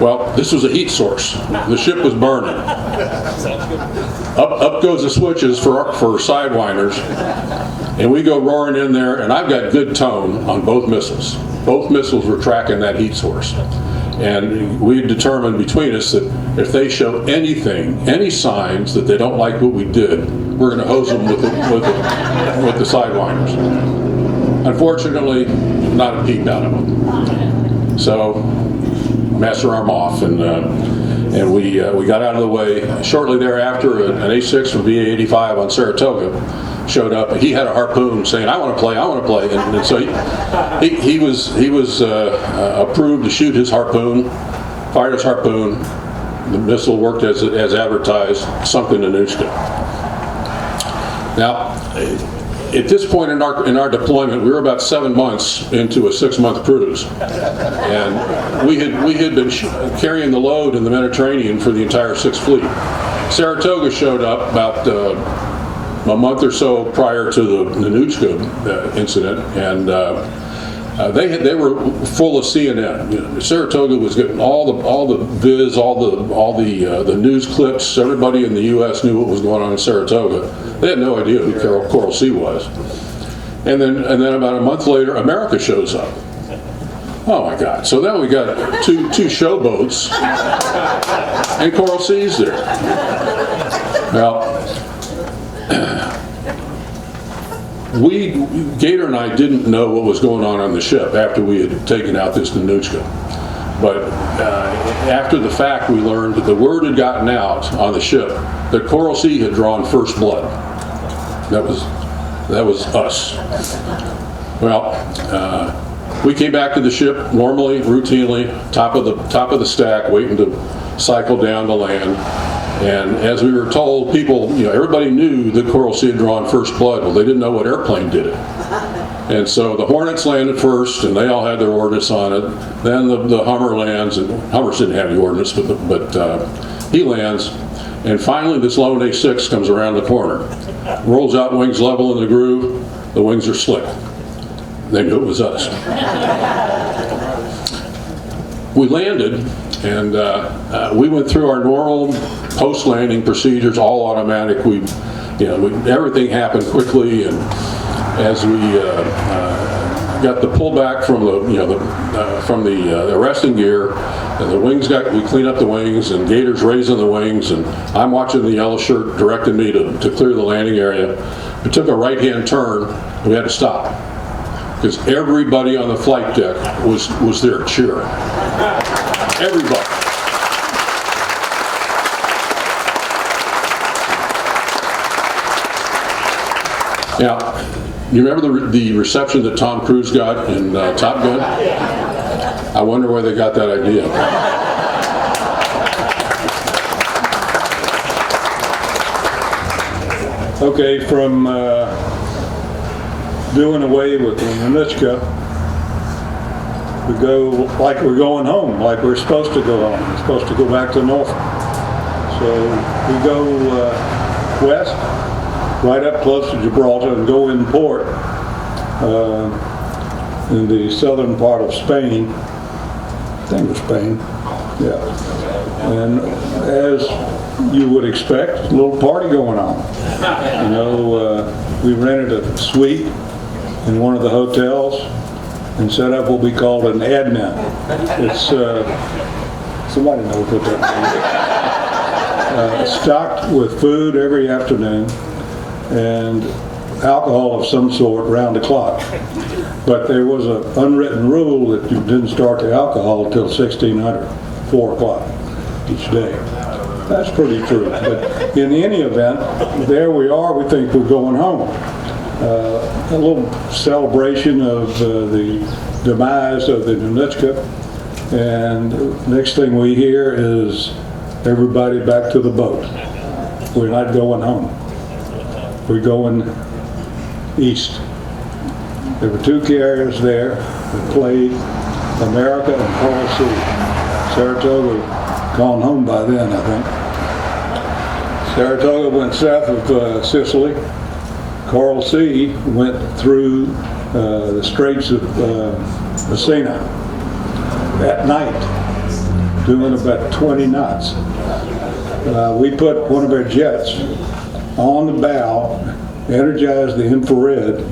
Speaker 3: Well, this was a heat source. The ship was burning. Up goes the switches for sidewinders, and we go roaring in there, and I've got good tone on both missiles. Both missiles were tracking that heat source. And we determined between us that if they show anything, any signs that they don't like what we did, we're going to hose them with the sidewinders. Unfortunately, not a peep out of them. So, master arm off, and we got out of the way. Shortly thereafter, an A-6 from VA-85 on Saratoga showed up. He had a harpoon, saying, "I want to play, I want to play." And so he was approved to shoot his harpoon, fired his harpoon. The missile worked as advertised, sunk the Nanuchka. Now, at this point in our deployment, we were about 7 months into a 6-month cruise, and we had been carrying the load in the Mediterranean for the entire 6th Fleet. Saratoga showed up about a month or so prior to the Nanuchka incident, and they were full of CNN. Saratoga was getting all the viz, all the news clips. Everybody in the U.S. knew what was going on in Saratoga. They had no idea who Coral Sea was. And then about a month later, America shows up. Oh my God! So now we got two showboats, and Coral Sea's there. Well, Gator and I didn't know what was going on the ship after we had taken out this Nanuchka. But after the fact, we learned that the word had gotten out on the ship that Coral Sea had drawn first blood. That was us. Well, we came back to the ship normally, routinely, top of the stack, waiting to cycle down to land. And as we were told, people, everybody knew that Coral Sea had drawn first blood. Well, they didn't know what airplane did it. And so the Hornets landed first, and they all had their ordnance on it. Then the Hummer lands, and Hummers didn't have any ordnance, but he lands. And finally, this lone A-6 comes around the corner, rolls out wings level in the groove. The wings are slick. They knew it was us. We landed, and we went through our normal post-landing procedures, all automatic. Everything happened quickly, and as we got the pullback from the arresting gear, and the wings we cleaned up the wings, and Gator's raising the wings, and I'm watching the yellow shirt directing me to clear the landing area. We took a right-hand turn, and we had to stop because everybody on the flight deck was there cheering. Everybody. Now, you remember the reception that Tom Cruise got in Top Gun? I wonder where they got that idea.
Speaker 8: Okay, from doing away with the Nanuchka, we go like we're going home, like we're supposed to go home. We're supposed to go back to Norfolk. So we go west, right up close to Gibraltar, and go in port in the southern part of Spain. I think it was Spain, yeah. And as you would expect, a little party going on. We rented a suite in one of the hotels and set up what we called an admin. It's, somebody knows what that means. Stocked with food every afternoon and alcohol of some sort round the clock. But there was an unwritten rule that you didn't start the alcohol until 1600, 4 o'clock each day. That's pretty true. But in any event, there we are. We think we're going home. A little celebration of the demise of the Nanuchka. And next thing we hear is everybody back to the boat. We're not going home. We're going east. There were 2 carriers there that played America and Coral Sea. Saratoga gone home by then, I think. Saratoga went south of Sicily. Coral Sea went through the Straits of Messina at night, doing about 20 knots. We put one of our jets on the bow, energized the infrared,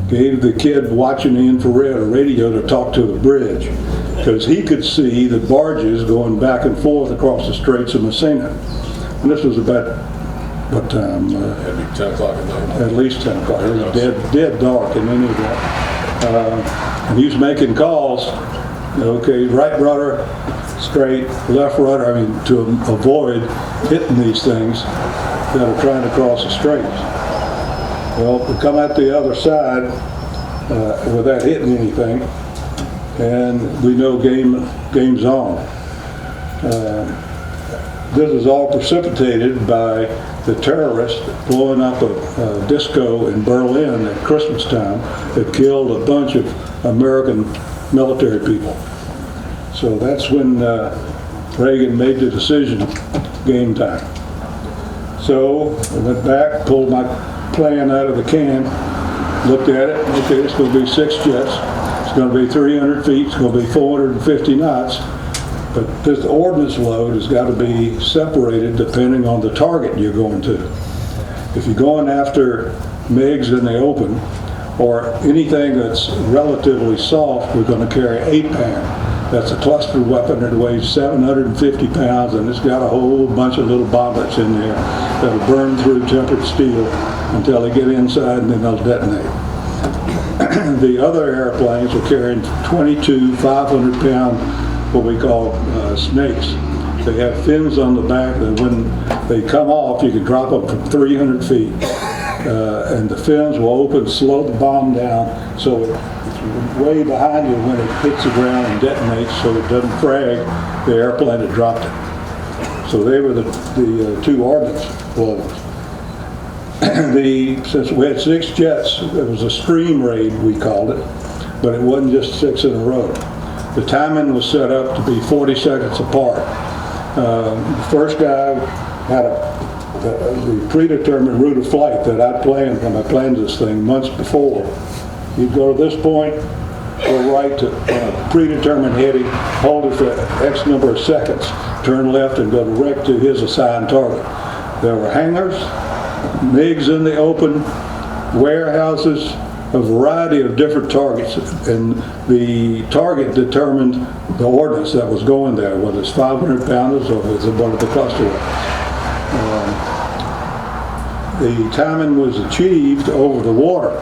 Speaker 8: gave the kid watching the infrared a radio to talk to the bridge, because he could see the barges going back and forth across the Straits of Messina. And this was about, what time?
Speaker 3: It'd be 10 o'clock at night.
Speaker 8: At least 10 o'clock. It was dead dark in any event. And he was making calls, okay, right rudder, straight, left rudder, to avoid hitting these things that are trying to cross the straits. Well, we come out the other side without hitting anything, and we know game's on. This is all precipitated by the terrorists blowing up a disco in Berlin at Christmas time that killed a bunch of American military people. So that's when Reagan made the decision, game time. So I went back, pulled my plan out of the can, looked at it, okay, it's going to be 6 jets, it's going to be 300 feet, it's going to be 450 knots, but this ordnance load has got to be separated depending on the target you're going to. If you're going after MiGs in the open, or anything that's relatively soft, we're going to carry 8-pound. That's a cluster weapon that weighs 750 pounds, and it's got a whole bunch of little bomblets in there that'll burn through tempered steel until they get inside, and then they'll detonate. The other airplanes are carrying 22 500-pound, what we call snakes. They have fins on the back that when they come off, you can drop them from 300 feet. And the fins will open, slow the bomb down, so it's way behind you when it hits the ground and detonates, so it doesn't frag the airplane that dropped it. So they were the 2 ordnance loads. Since we had 6 jets, it was a stream raid, we called it, but it wasn't just 6 in a row. The timing was set up to be 40 seconds apart. The first guy had the predetermined route of flight that I planned when I planned this thing months before. You'd go to this point, go right to predetermined heading, hold it for X number of seconds, turn left and go direct to his assigned target. There were hangars, MiGs in the open, warehouses, a variety of different targets, and the target determined the ordnance that was going there, whether it's 500 pounders or it's one of the cluster weapons. The timing was achieved over the water,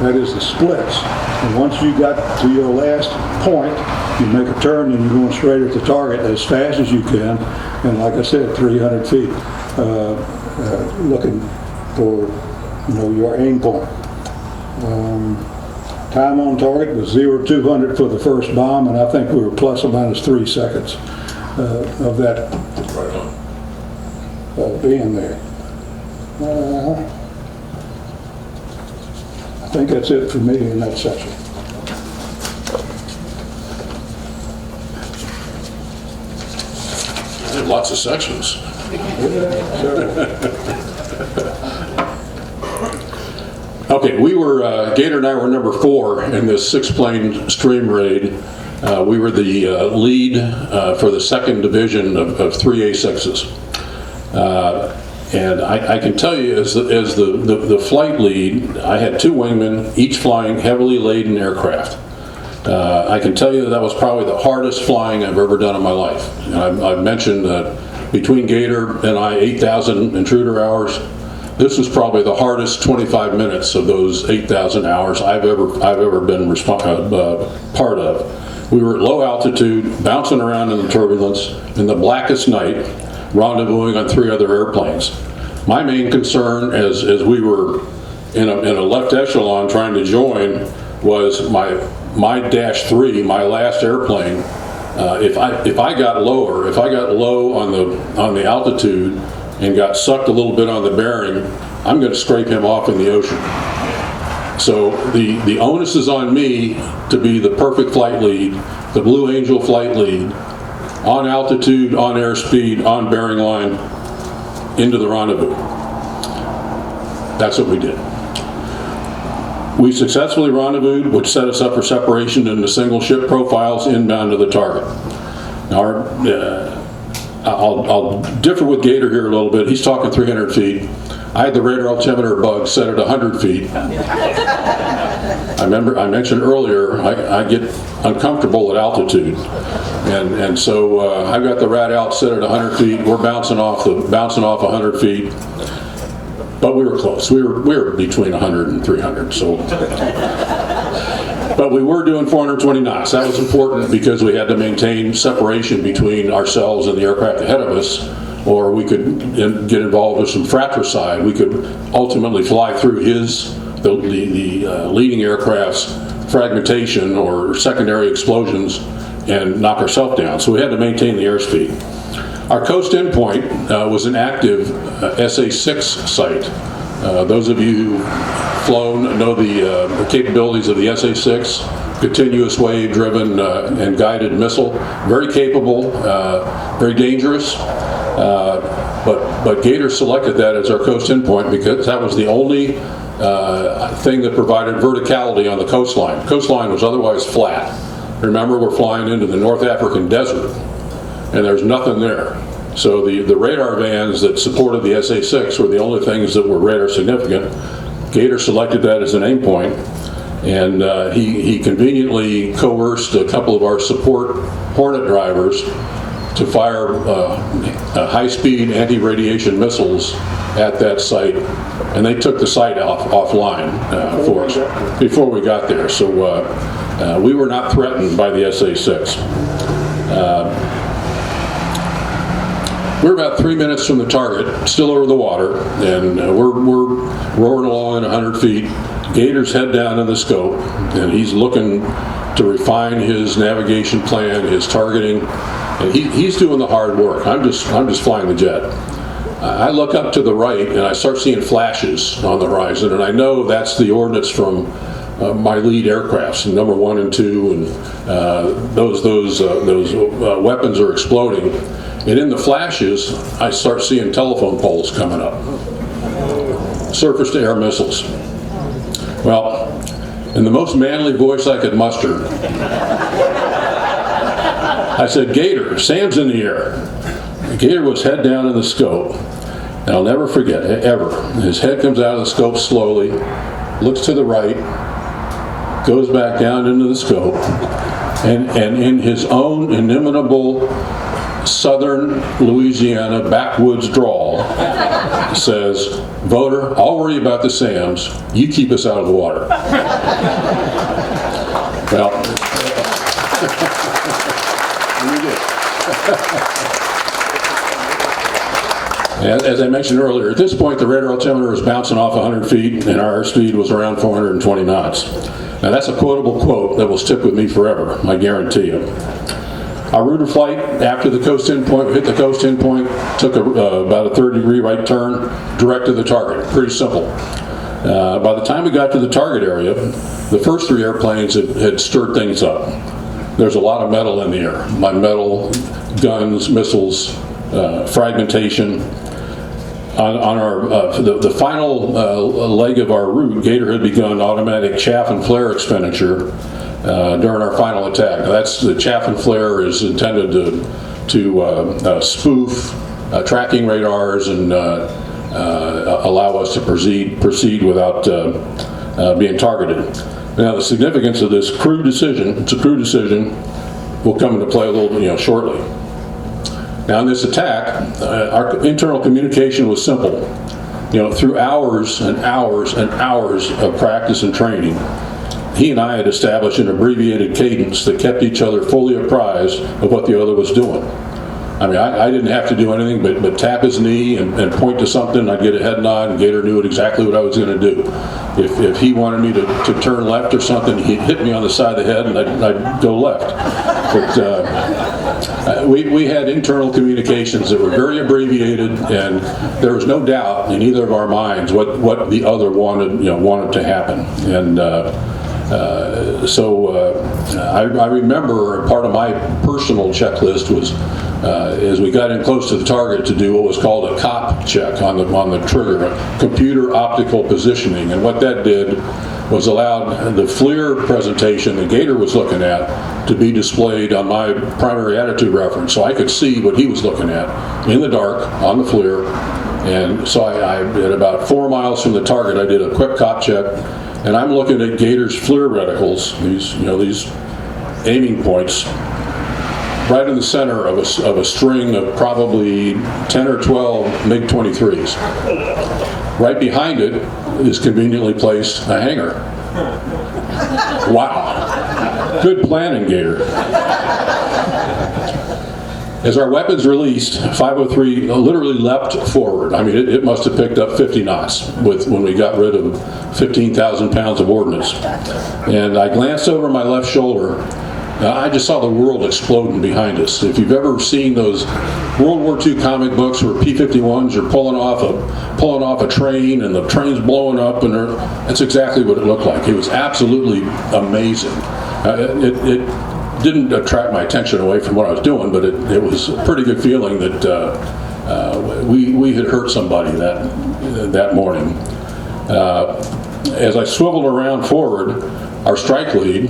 Speaker 8: that is the splits. And once you got to your last point, you make a turn and you're going straight at the target as fast as you can, and like I said, 300 feet, looking for your aim point. Time on target was 0-200 for the first bomb, and I think we were plus or minus 3 seconds of that being there. I think that's it for me in that section.
Speaker 3: Lots of sections. Okay, we were, Gator and I were number 4 in this 6-plane stream raid. We were the lead for the 2nd division of 3 A-6s. And I can tell you, as the flight lead, I had 2 wingmen, each flying heavily laden aircraft. I can tell you that was probably the hardest flying I've ever done in my life. And I've mentioned that between Gator and I, 8,000 intruder hours. This was probably the hardest 25 minutes of those 8,000 hours I've ever been part of. We were at low altitude, bouncing around in the turbulence in the blackest night, rendezvousing on 3 other airplanes. My main concern as we were in a left echelon trying to join was my Dash 3, my last airplane, If I got low on the altitude and got sucked a little bit on the bearing, I'm going to scrape him off in the ocean. So the onus is on me to be the perfect flight lead, the Blue Angel flight lead, on altitude, on airspeed, on bearing line, into the rendezvous. That's what we did. We successfully rendezvoused, which set us up for separation into single ship profiles inbound to the target. Now, I'll differ with Gator here a little bit. He's talking 300 feet. I had the radar altimeter bug set at 100 feet. I mentioned earlier, I get uncomfortable at altitude. And so I've got the rad alt set at 100 feet. We're bouncing off 100 feet. But we were close. We were between 100 and 300. So, but we were doing 420 knots. That was important because we had to maintain separation between ourselves and the aircraft ahead of us, or we could get involved with some fratricide. We could ultimately fly through the leading aircraft's fragmentation or secondary explosions and knock ourselves down. So we had to maintain the airspeed. Our coast endpoint was an active SA-6 site. Those of you who've flown know the capabilities of the SA-6, continuous wave driven and guided missile. Very capable, very dangerous. But Gator selected that as our coast endpoint because that was the only thing that provided verticality on the coastline. Coastline was otherwise flat. Remember, we're flying into the North African desert, and there's nothing there. So the radar vans that supported the SA-6 were the only things that were radar significant. Gator selected that as an aim point, and he conveniently coerced a couple of our support Hornet drivers to fire high-speed anti-radiation missiles at that site, and they took the site offline for us before we got there. So we were not threatened by the SA-6. We're about 3 minutes from the target, still over the water, and we're roaring along at 100 feet. Gator's head down in the scope, and he's looking to refine his navigation plan, his targeting, and he's doing the hard work. I'm just flying the jet. I look up to the right, and I start seeing flashes on the horizon, and I know that's the ordnance from my lead aircrafts, number 1 and 2, and those weapons are exploding. And in the flashes, I start seeing telephone poles coming up. Surface-to-air missiles. Well, in the most manly voice I could muster, I said, "Gator, Sam's in the air." Gator was head down in the scope. And I'll never forget, ever. His head comes out of the scope slowly, looks to the right, goes back down into the scope, and in his own inimitable Southern Louisiana backwoods drawl says, "Voter, I'll worry about the Sams. You keep us out of the water." Well, we did. As I mentioned earlier, at this point the radar altimeter was bouncing off 100 feet and our airspeed was around 420 knots. Now that's a quotable quote that will stick with me forever, I guarantee you. Our route of flight after the coast endpoint, we hit the coast endpoint, took about a 30-degree right turn, direct to the target. Pretty simple. By the time we got to the target area, the first 3 airplanes had stirred things up. There's a lot of metal in the air. Metal, guns, missiles, fragmentation. On our the final leg of our route, Gator had begun automatic chaff and flare expenditure during our final attack. Now the chaff and flare is intended to spoof tracking radars and allow us to proceed without being targeted. Now the significance of this crew decision, it's a crew decision, will come into play a little shortly. Now in this attack, our internal communication was simple. Through hours and hours and hours of practice and training, he and I had established an abbreviated cadence that kept each other fully apprised of what the other was doing. I mean, I didn't have to do anything but tap his knee and point to something. I'd get a head nod, and Gator knew exactly what I was going to do. If he wanted me to turn left or something, he'd hit me on the side of the head, and I'd go left. But We had internal communications that were very abbreviated, and there was no doubt in either of our minds what the other wanted to happen. And I remember part of my personal checklist was as we got in close to the target to do what was called a COP check on the trigger, computer optical positioning, and what that did was allowed the FLIR presentation that Gator was looking at to be displayed on my primary attitude reference, so I could see what he was looking at in the dark on the FLIR. And so I at about 4 miles from the target, I did a quick COP check, and I'm looking at Gator's FLIR reticles, these aiming points, right in the center of a string of probably 10 or 12 MiG-23s. Right behind it is conveniently placed a hangar. Wow. Good planning, Gator. As our weapons released, 503 literally leapt forward. I mean, it must have picked up 50 knots when we got rid of 15,000 pounds of ordnance. And I glanced over my left shoulder. I just saw the world exploding behind us. If you've ever seen those World War II comic books where P-51s are pulling off a train and the train's blowing up, and that's exactly what it looked like. It was absolutely amazing. It didn't attract my attention away from what I was doing, but it was a pretty good feeling that we had hurt somebody that morning. As I swiveled around forward, our strike lead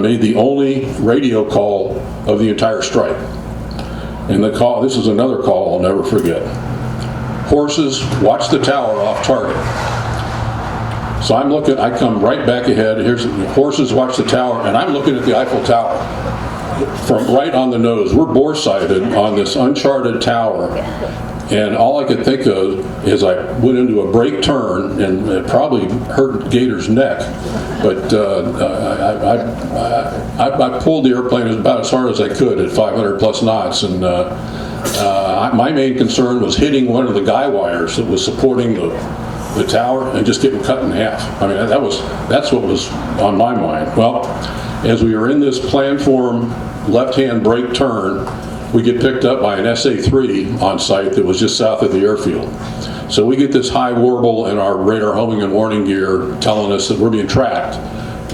Speaker 3: made the only radio call of the entire strike. And the call, this is another call I'll never forget. Horses, watch the tower off target. So I'm looking, I come right back ahead, here's horses, watch the tower, and I'm looking at the Eiffel Tower from right on the nose. We're bore-sighted on this uncharted tower. And all I could think of is I went into a brake turn, and it probably hurt Gator's neck, but I pulled the airplane about as hard as I could at 500 plus knots, and my main concern was hitting one of the guy wires that was supporting the tower and just getting cut in half. I mean, that's what was on my mind. Well, as we were in this planform left-hand brake turn, we get picked up by an SA-3 on site that was just south of the airfield. So we get this high warble in our radar homing and warning gear telling us that we're being tracked.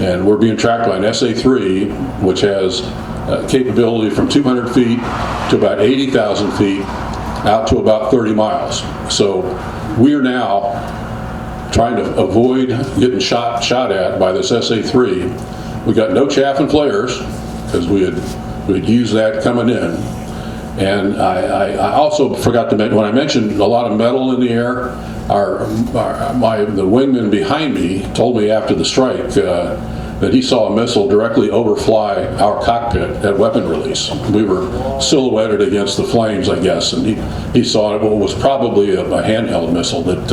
Speaker 3: And we're being tracked by an SA-3, which has capability from 200 feet to about 80,000 feet out to about 30 miles. So we are now trying to avoid getting shot at by this SA-3. We got no chaff and flares because we'd used that coming in. And I also forgot to mention, when I mentioned a lot of metal in the air, the wingman behind me told me after the strike that he saw a missile directly overfly our cockpit at weapon release. We were silhouetted against the flames, I guess, and he saw what was probably a handheld missile that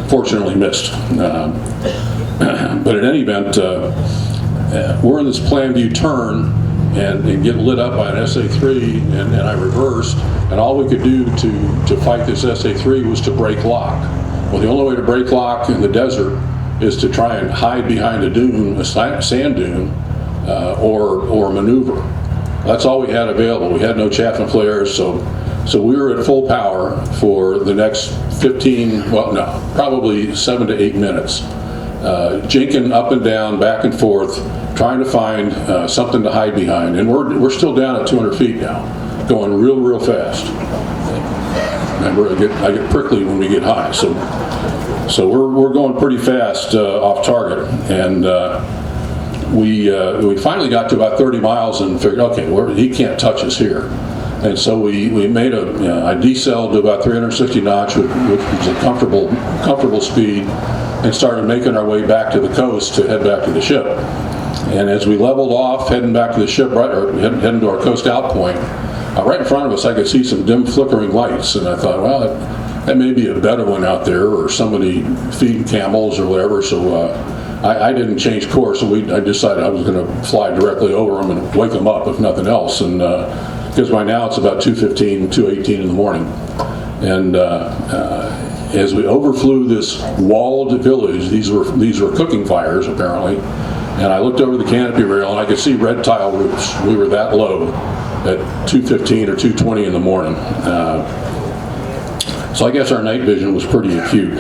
Speaker 3: fortunately missed. But in any event, we're in this plan view turn and get lit up by an SA-3, and I reversed, and all we could do to fight this SA-3 was to break lock. Well, the only way to break lock in the desert is to try and hide behind a dune, a sand dune, or maneuver. That's all we had available. We had no chaff and flares, so we were at full power for the next probably 7 to 8 minutes, jinking up and down, back and forth, trying to find something to hide behind. And we're still down at 200 feet now, going real fast. Remember, I get prickly when we get high, so we're going pretty fast off target, and we finally got to about 30 miles and figured, okay, he can't touch us here. And so we made I decelled to about 360 knots, which was a comfortable speed, and started making our way back to the coast to head back to the ship. And as we leveled off, heading back to the ship, heading to our coast out point, right in front of us, I could see some dim flickering lights, and I thought, well, that may be a Bedouin out there or somebody feeding camels or whatever. So I didn't change course, and I decided I was going to fly directly over them and wake them up, if nothing else. And because by now it's about 2:15, 2:18 in the morning, and as we overflew this walled village, these were cooking fires apparently, and I looked over the canopy rail and I could see red tile roofs. We were that low, at 2:15 or 2:20 in the morning. So I guess our night vision was pretty acute.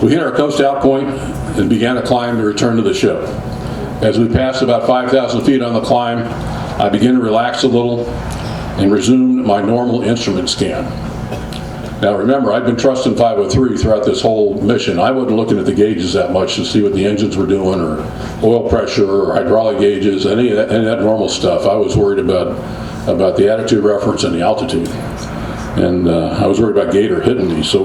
Speaker 3: We hit our coast out point and began a climb to return to the ship. As we passed about 5,000 feet on the climb, I began to relax a little and resumed my normal instrument scan. Now remember, I'd been trusting 503 throughout this whole mission. I wasn't looking at the gauges that much to see what the engines were doing, or oil pressure, or hydraulic gauges, any of that normal stuff. I was worried about the attitude reference and the altitude. And I was worried about gator hitting me. So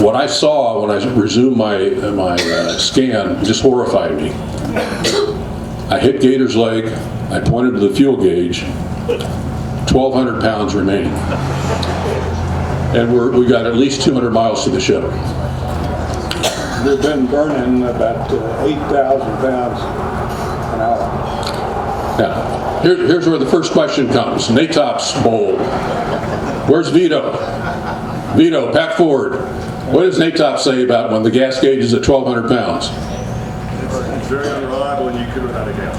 Speaker 3: what I saw when I resumed my scan just horrified me. I hit gator's leg, I pointed to the fuel gauge, 1,200 pounds remaining. And we got at least 200 miles to the ship.
Speaker 8: We've been burning about 8,000 pounds an hour.
Speaker 3: Now, here's where the first question comes. NATOP's bold. Where's Vito? Vito, pack forward. What does NATOP say about when the gas gauge is at 1,200 pounds?
Speaker 2: It's very unreliable and you could without a gas.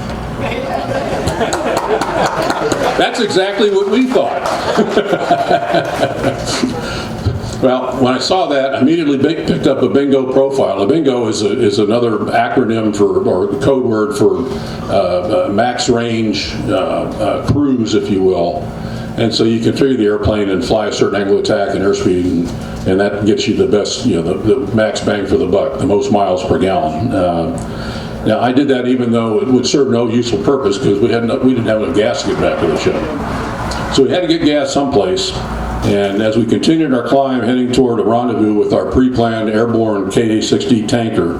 Speaker 3: That's exactly what we thought. Well, when I saw that, I immediately picked up a bingo profile. A bingo is another acronym or code word for max range cruise, if you will. And so you configure the airplane and fly a certain angle of attack and airspeed, and that gets you the best, the max bang for the buck, the most miles per gallon. Now, I did that even though it would serve no useful purpose because we didn't have enough gas to get back to the ship. So we had to get gas someplace. And as we continued our climb heading toward a rendezvous with our pre-planned airborne Ka-6D tanker,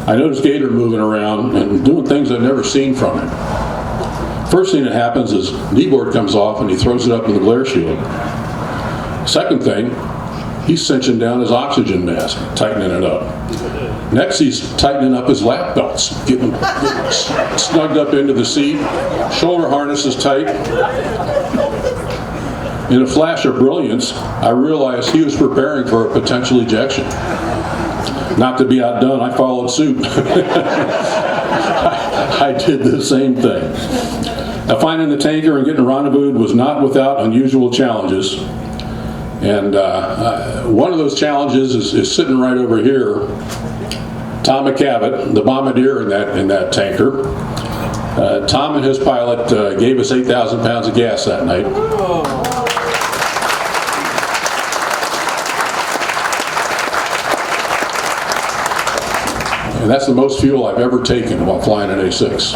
Speaker 3: I noticed Gator moving around and doing things I've never seen from him. First thing that happens is kneeboard comes off and he throws it up in the glare shield. Second thing, he's cinching down his oxygen mask, tightening it up. Next, he's tightening up his lap belts, getting snugged up into the seat, shoulder harness is tight. In a flash of brilliance, I realized he was preparing for a potential ejection. Not to be outdone, I followed suit. I did the same thing. Now, finding the tanker and getting rendezvoused was not without unusual challenges. And one of those challenges is sitting right over here. Tom McCavitt, the bombardier in that tanker. Tom and his pilot gave us 8,000 pounds of gas that night. And that's the most fuel I've ever taken while flying an A-6.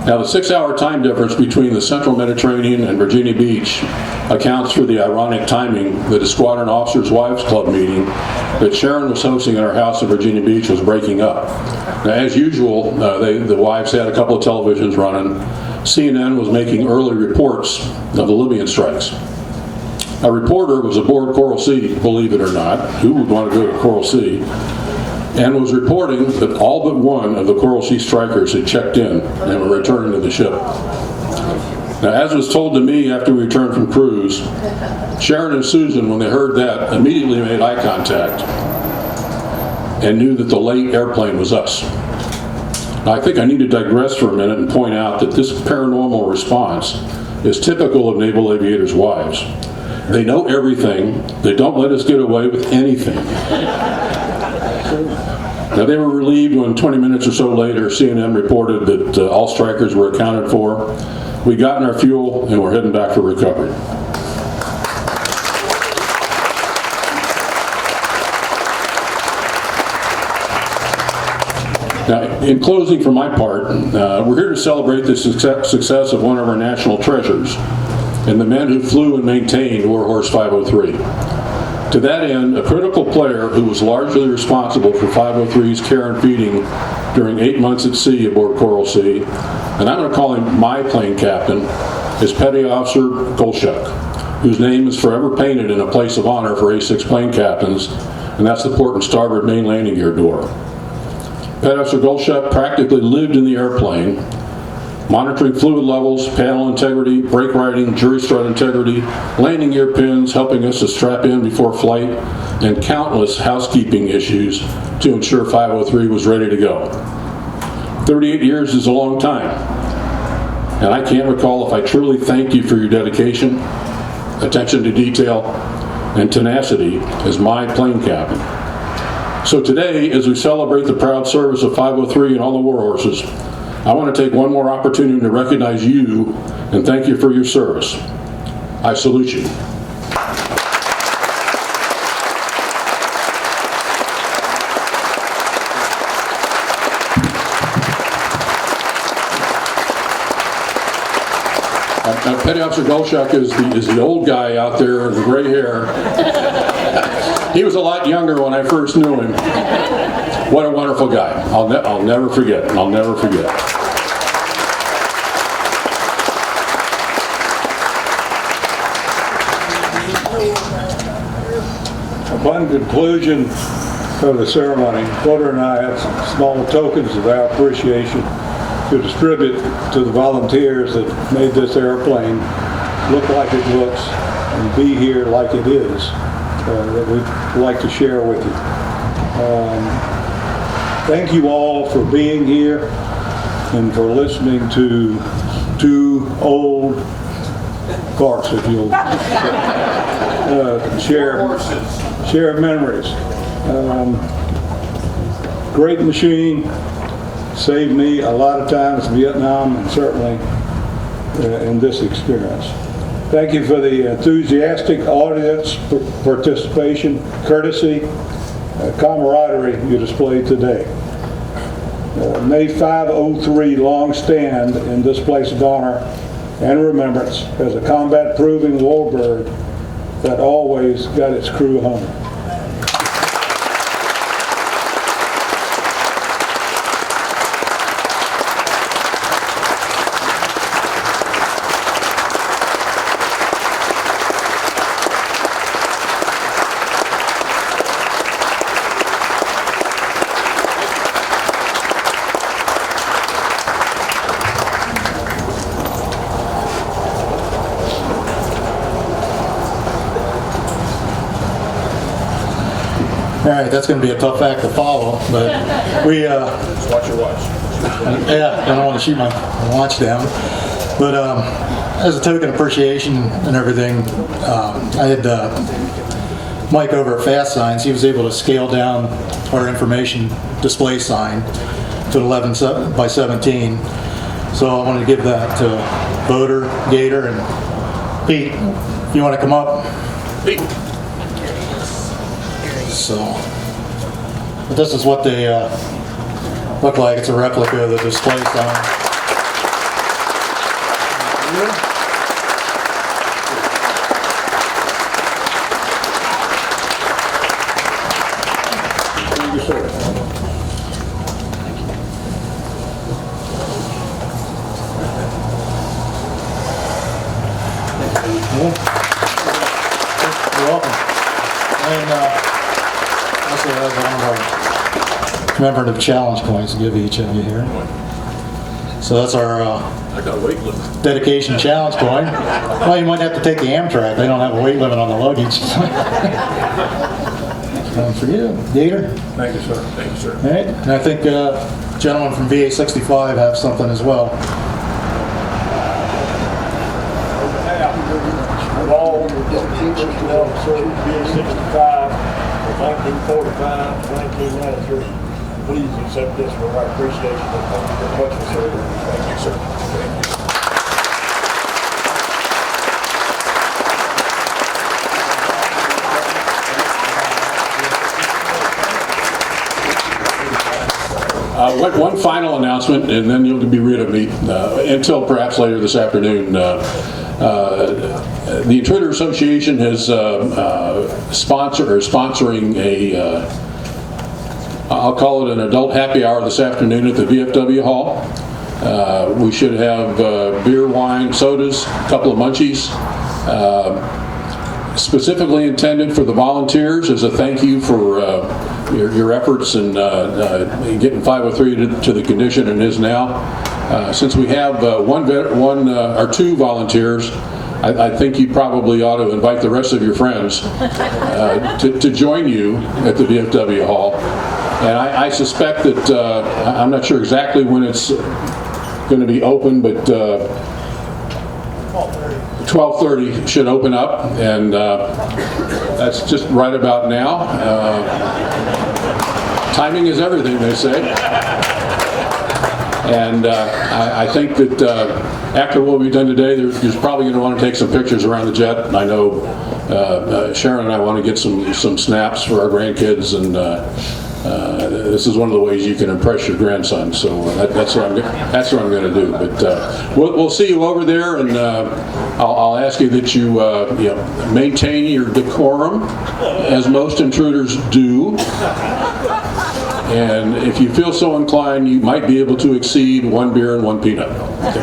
Speaker 3: Now, the 6-hour time difference between the central Mediterranean and Virginia Beach accounts for the ironic timing that a Squadron Officers' Wives Club meeting that Sharon was hosting at our house in Virginia Beach was breaking up. Now, as usual, the wives had a couple of televisions running. CNN was making early reports of the Libyan strikes. A reporter was aboard Coral Sea, believe it or not. Who would want to go to Coral Sea? And was reporting that all but one of the Coral Sea strikers had checked in and were returning to the ship. Now, as was told to me after we returned from cruise, Sharon and Susan, when they heard that, immediately made eye contact and knew that the late airplane was us. Now, I think I need to digress for a minute and point out that this paranormal response is typical of naval aviators' wives. They know everything. They don't let us get away with anything. Now, they were relieved when 20 minutes or so later, CNN reported that all strikers were accounted for. We'd gotten our fuel and we're heading back for recovery. Now, in closing for my part, we're here to celebrate the success of one of our national treasures and the men who flew and maintained Warhorse 503. To that end, a critical player who was largely responsible for 503's care and feeding during 8 months at sea aboard Coral Sea, and I'm going to call him my plane captain, is Petty Officer Golshuk, whose name is forever painted in a place of honor for A-6 plane captains, and that's the port and starboard main landing gear door. Petty Officer Golshuk practically lived in the airplane, monitoring fluid levels, panel integrity, brake riding, jury strut integrity, landing gear pins, helping us to strap in before flight, and countless housekeeping issues to ensure 503 was ready to go. 38 years is a long time, and I can't recall if I truly thank you for your dedication, attention to detail, and tenacity as my plane captain. So today, as we celebrate the proud service of 503 and all the war horses, I want to take one more opportunity to recognize you and thank you for your service. I salute you. Petty Officer Golchuk is the old guy out there, the gray hair. He was a lot younger when I first knew him. What a wonderful guy. I'll never forget. I'll never forget.
Speaker 8: Upon conclusion of the ceremony, Porter and I have some small tokens of our appreciation to distribute to the volunteers that made this airplane look like it looks and be here like it is, that we'd like to share with you. Thank you all for being here and for listening to two old farts, if you'll share memories. Great machine. Saved me a lot of times in Vietnam and certainly in this experience. Thank you for the enthusiastic audience participation, courtesy, camaraderie you displayed today. May 503 long stand in this place of honor and remembrance as a combat-proving warbird that always got its crew home.
Speaker 1: All right, that's going to be a tough act to follow, but we,
Speaker 3: Watch your watch.
Speaker 1: yeah, I don't want to shoot my watch down. But as a token of appreciation and everything, I had Mike over at Fast Signs. He was able to scale down our information display sign to 11 by 17. So I wanted to give that to Boater, Gator, and Pete. If you want to come up?
Speaker 3: Pete.
Speaker 1: So, but this is what they look like. It's a replica of the display sign.
Speaker 8: Thank you, sir.
Speaker 1: You're welcome. And also has one of our commemorative challenge points to give each of you here. So that's our
Speaker 3: I got a weight limit.
Speaker 1: dedication challenge point. Well, you might have to take the Amtrak. They don't have a weight limit on the luggage. One for you, Gator.
Speaker 3: Thank you, sir. Thank you, sir.
Speaker 1: All right, and I think gentlemen from VA65 have something as well.
Speaker 2: Of all personnel served VA65 from 1945 to 1993. Please accept this for our appreciation and thank you very much for serving. Thank you, sir. Thank you.
Speaker 3: One final announcement, and then you'll be rid of me until perhaps later this afternoon. The Intruder Association is sponsoring a, I'll call it an adult happy hour this afternoon at the VFW Hall. We should have beer, wine, sodas, a couple of munchies. Specifically intended for the volunteers as a thank you for your efforts in getting 503 to the condition it is now. Since we have one or two volunteers, I think you probably ought to invite the rest of your friends to join you at the VFW Hall. And I suspect that, I'm not sure exactly when it's going to be open, but 12:30 should open up, and that's just right about now. Timing is everything, they say. And I think that after what we've done today, there's probably going to want to take some pictures around the jet. And I know Sharon and I want to get some snaps for our grandkids, and this is one of the ways you can impress your grandson. So that's what I'm going to do. But we'll see you over there, and I'll ask you that you maintain your decorum, as most intruders do. And if you feel so inclined, you might be able to exceed 1 beer and 1 peanut. Okay.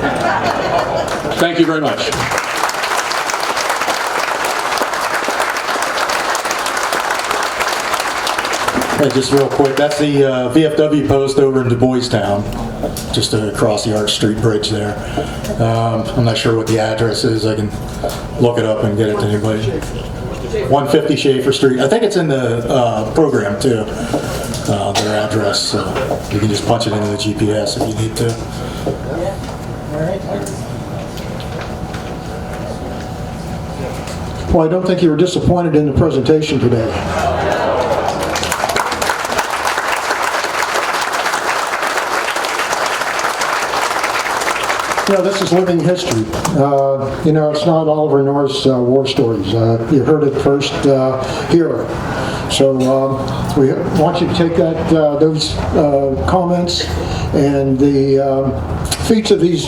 Speaker 3: Thank you very much.
Speaker 1: Hey, just real quick, that's the VFW post over in Du Bois Town, just across the Arch Street Bridge there. I'm not sure what the address is. I can look it up and get it to anybody. 150 Schaefer Street. I think it's in the program too, their address. So you can just punch it into the GPS if you need to.
Speaker 4: Well, I don't think you were disappointed in the presentation today. Yeah, this is living history. It's not Oliver North's war stories. You heard it first here. So we want you to take those comments and the feats of these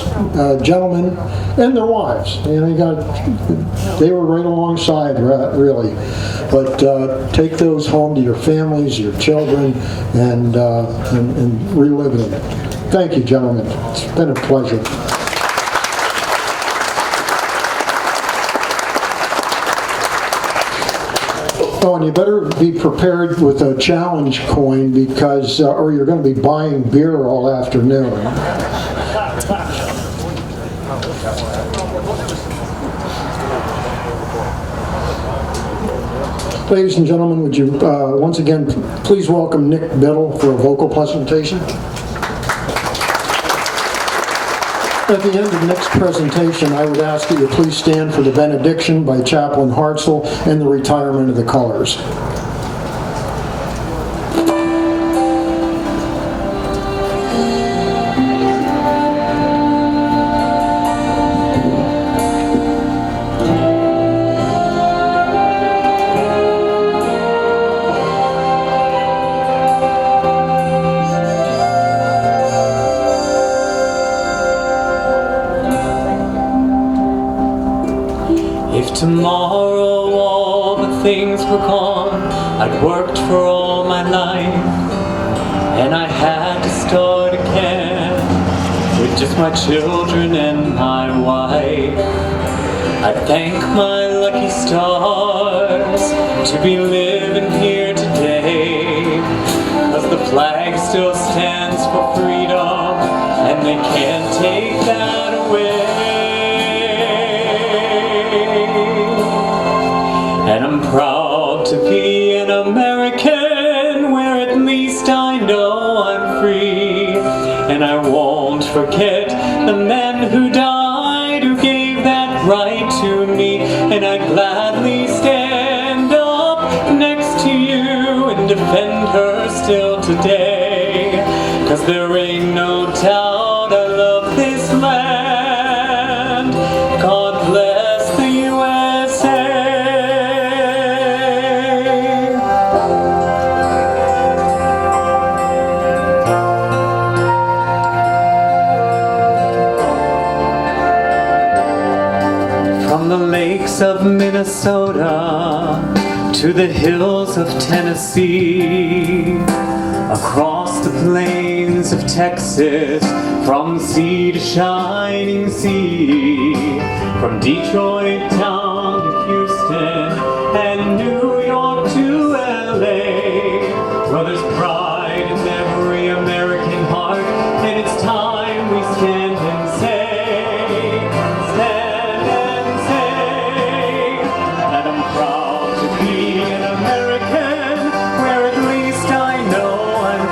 Speaker 4: gentlemen and their wives. They were right alongside, really. But take those home to your families, your children, and relive them. Thank you, gentlemen. It's been a pleasure. Oh, and you better be prepared with a challenge coin because, or you're going to be buying beer all afternoon. Ladies and gentlemen, would you once again please welcome Nick Biddle for a vocal presentation? At the end of Nick's presentation, I would ask that you please stand for the benediction by Chaplain Hartzell and the retirement of the colors.
Speaker 6: If tomorrow all the things were gone I'd worked for all my life, and I had to start again with just my children and my wife, I'd thank my lucky stars to be living here today, 'cause the flag still stands for freedom and they can't take that away. And I'm proud to be an American, where at least I know I'm free. And I won't forget the men who died, who gave that right to me. And I'd gladly stand up next to you and defend her still today. 'Cause there ain't no doubt I love this land. God bless the USA. From the lakes of Minnesota to the hills of Tennessee, across the plains of Texas, from sea to shining sea, from Detroit down to Houston and New York to LA, well, there's pride in every American heart, and it's time we stand and say that I'm proud to be an American, where at least I know I'm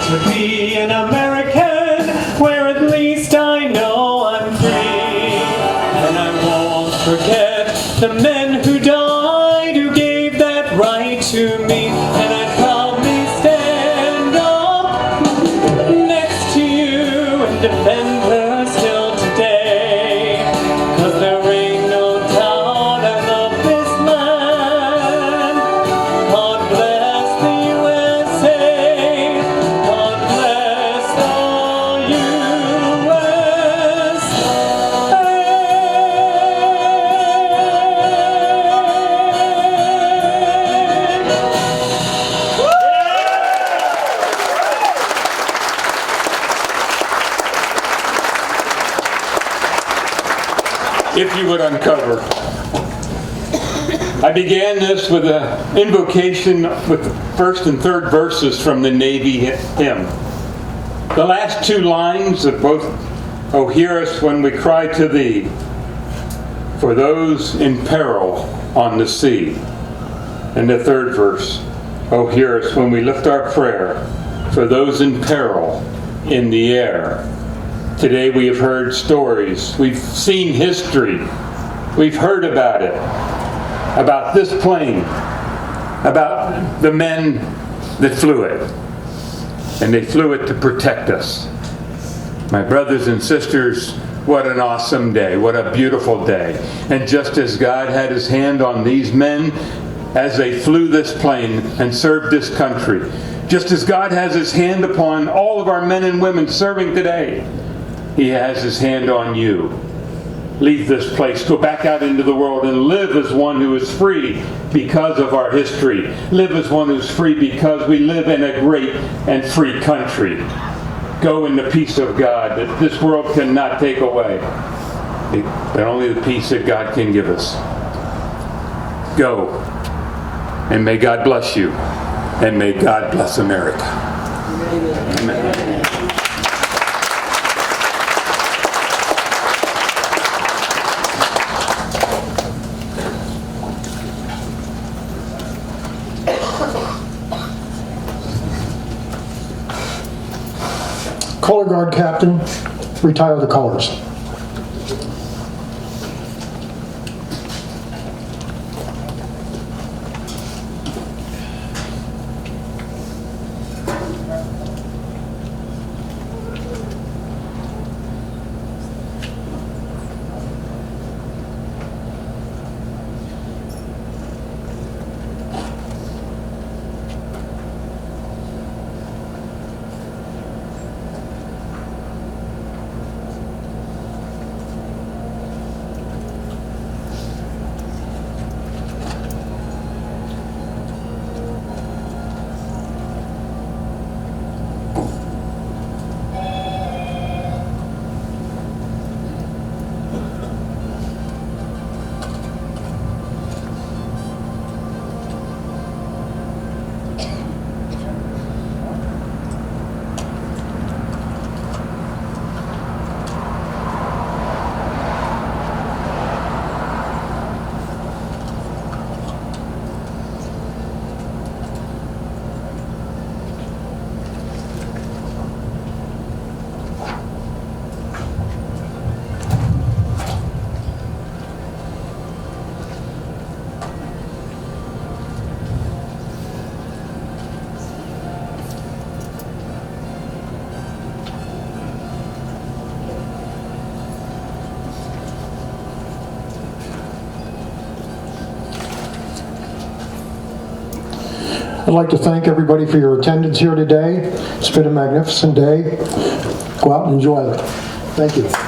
Speaker 6: to be an American where at least I know I'm free. And I won't forget the men who died, who gave that right to me. And I proudly stand up next to you and defend her still today. 'Cause there ain't no doubt I love this land. God bless the USA. God bless the
Speaker 5: If you would uncover. I began this with an invocation with the first and third verses from the Navy hymn. The last two lines of both, "Oh, hear us when we cry to Thee, for those in peril on the sea." And the third verse, "Oh, hear us when we lift our prayer, for those in peril in the air." Today we have heard stories, we've seen history, we've heard about it, about this plane, about the men that flew it, and they flew it to protect us. My brothers and sisters, what an awesome day, what a beautiful day. And just as God had his hand on these men as they flew this plane and served this country, just as God has his hand upon all of our men and women serving today, he has his hand on you. Leave this place, go back out into the world and live as one who is free because of our history. Live as one who's free because we live in a great and free country. Go in the peace of God that this world cannot take away, but only the peace that God can give us. Go, and may God bless you, and may God bless America. Amen.
Speaker 4: Color Guard Captain, retire the colors. I'd like to thank everybody for your attendance here today. It's been a magnificent day. Go out and enjoy it. Thank you.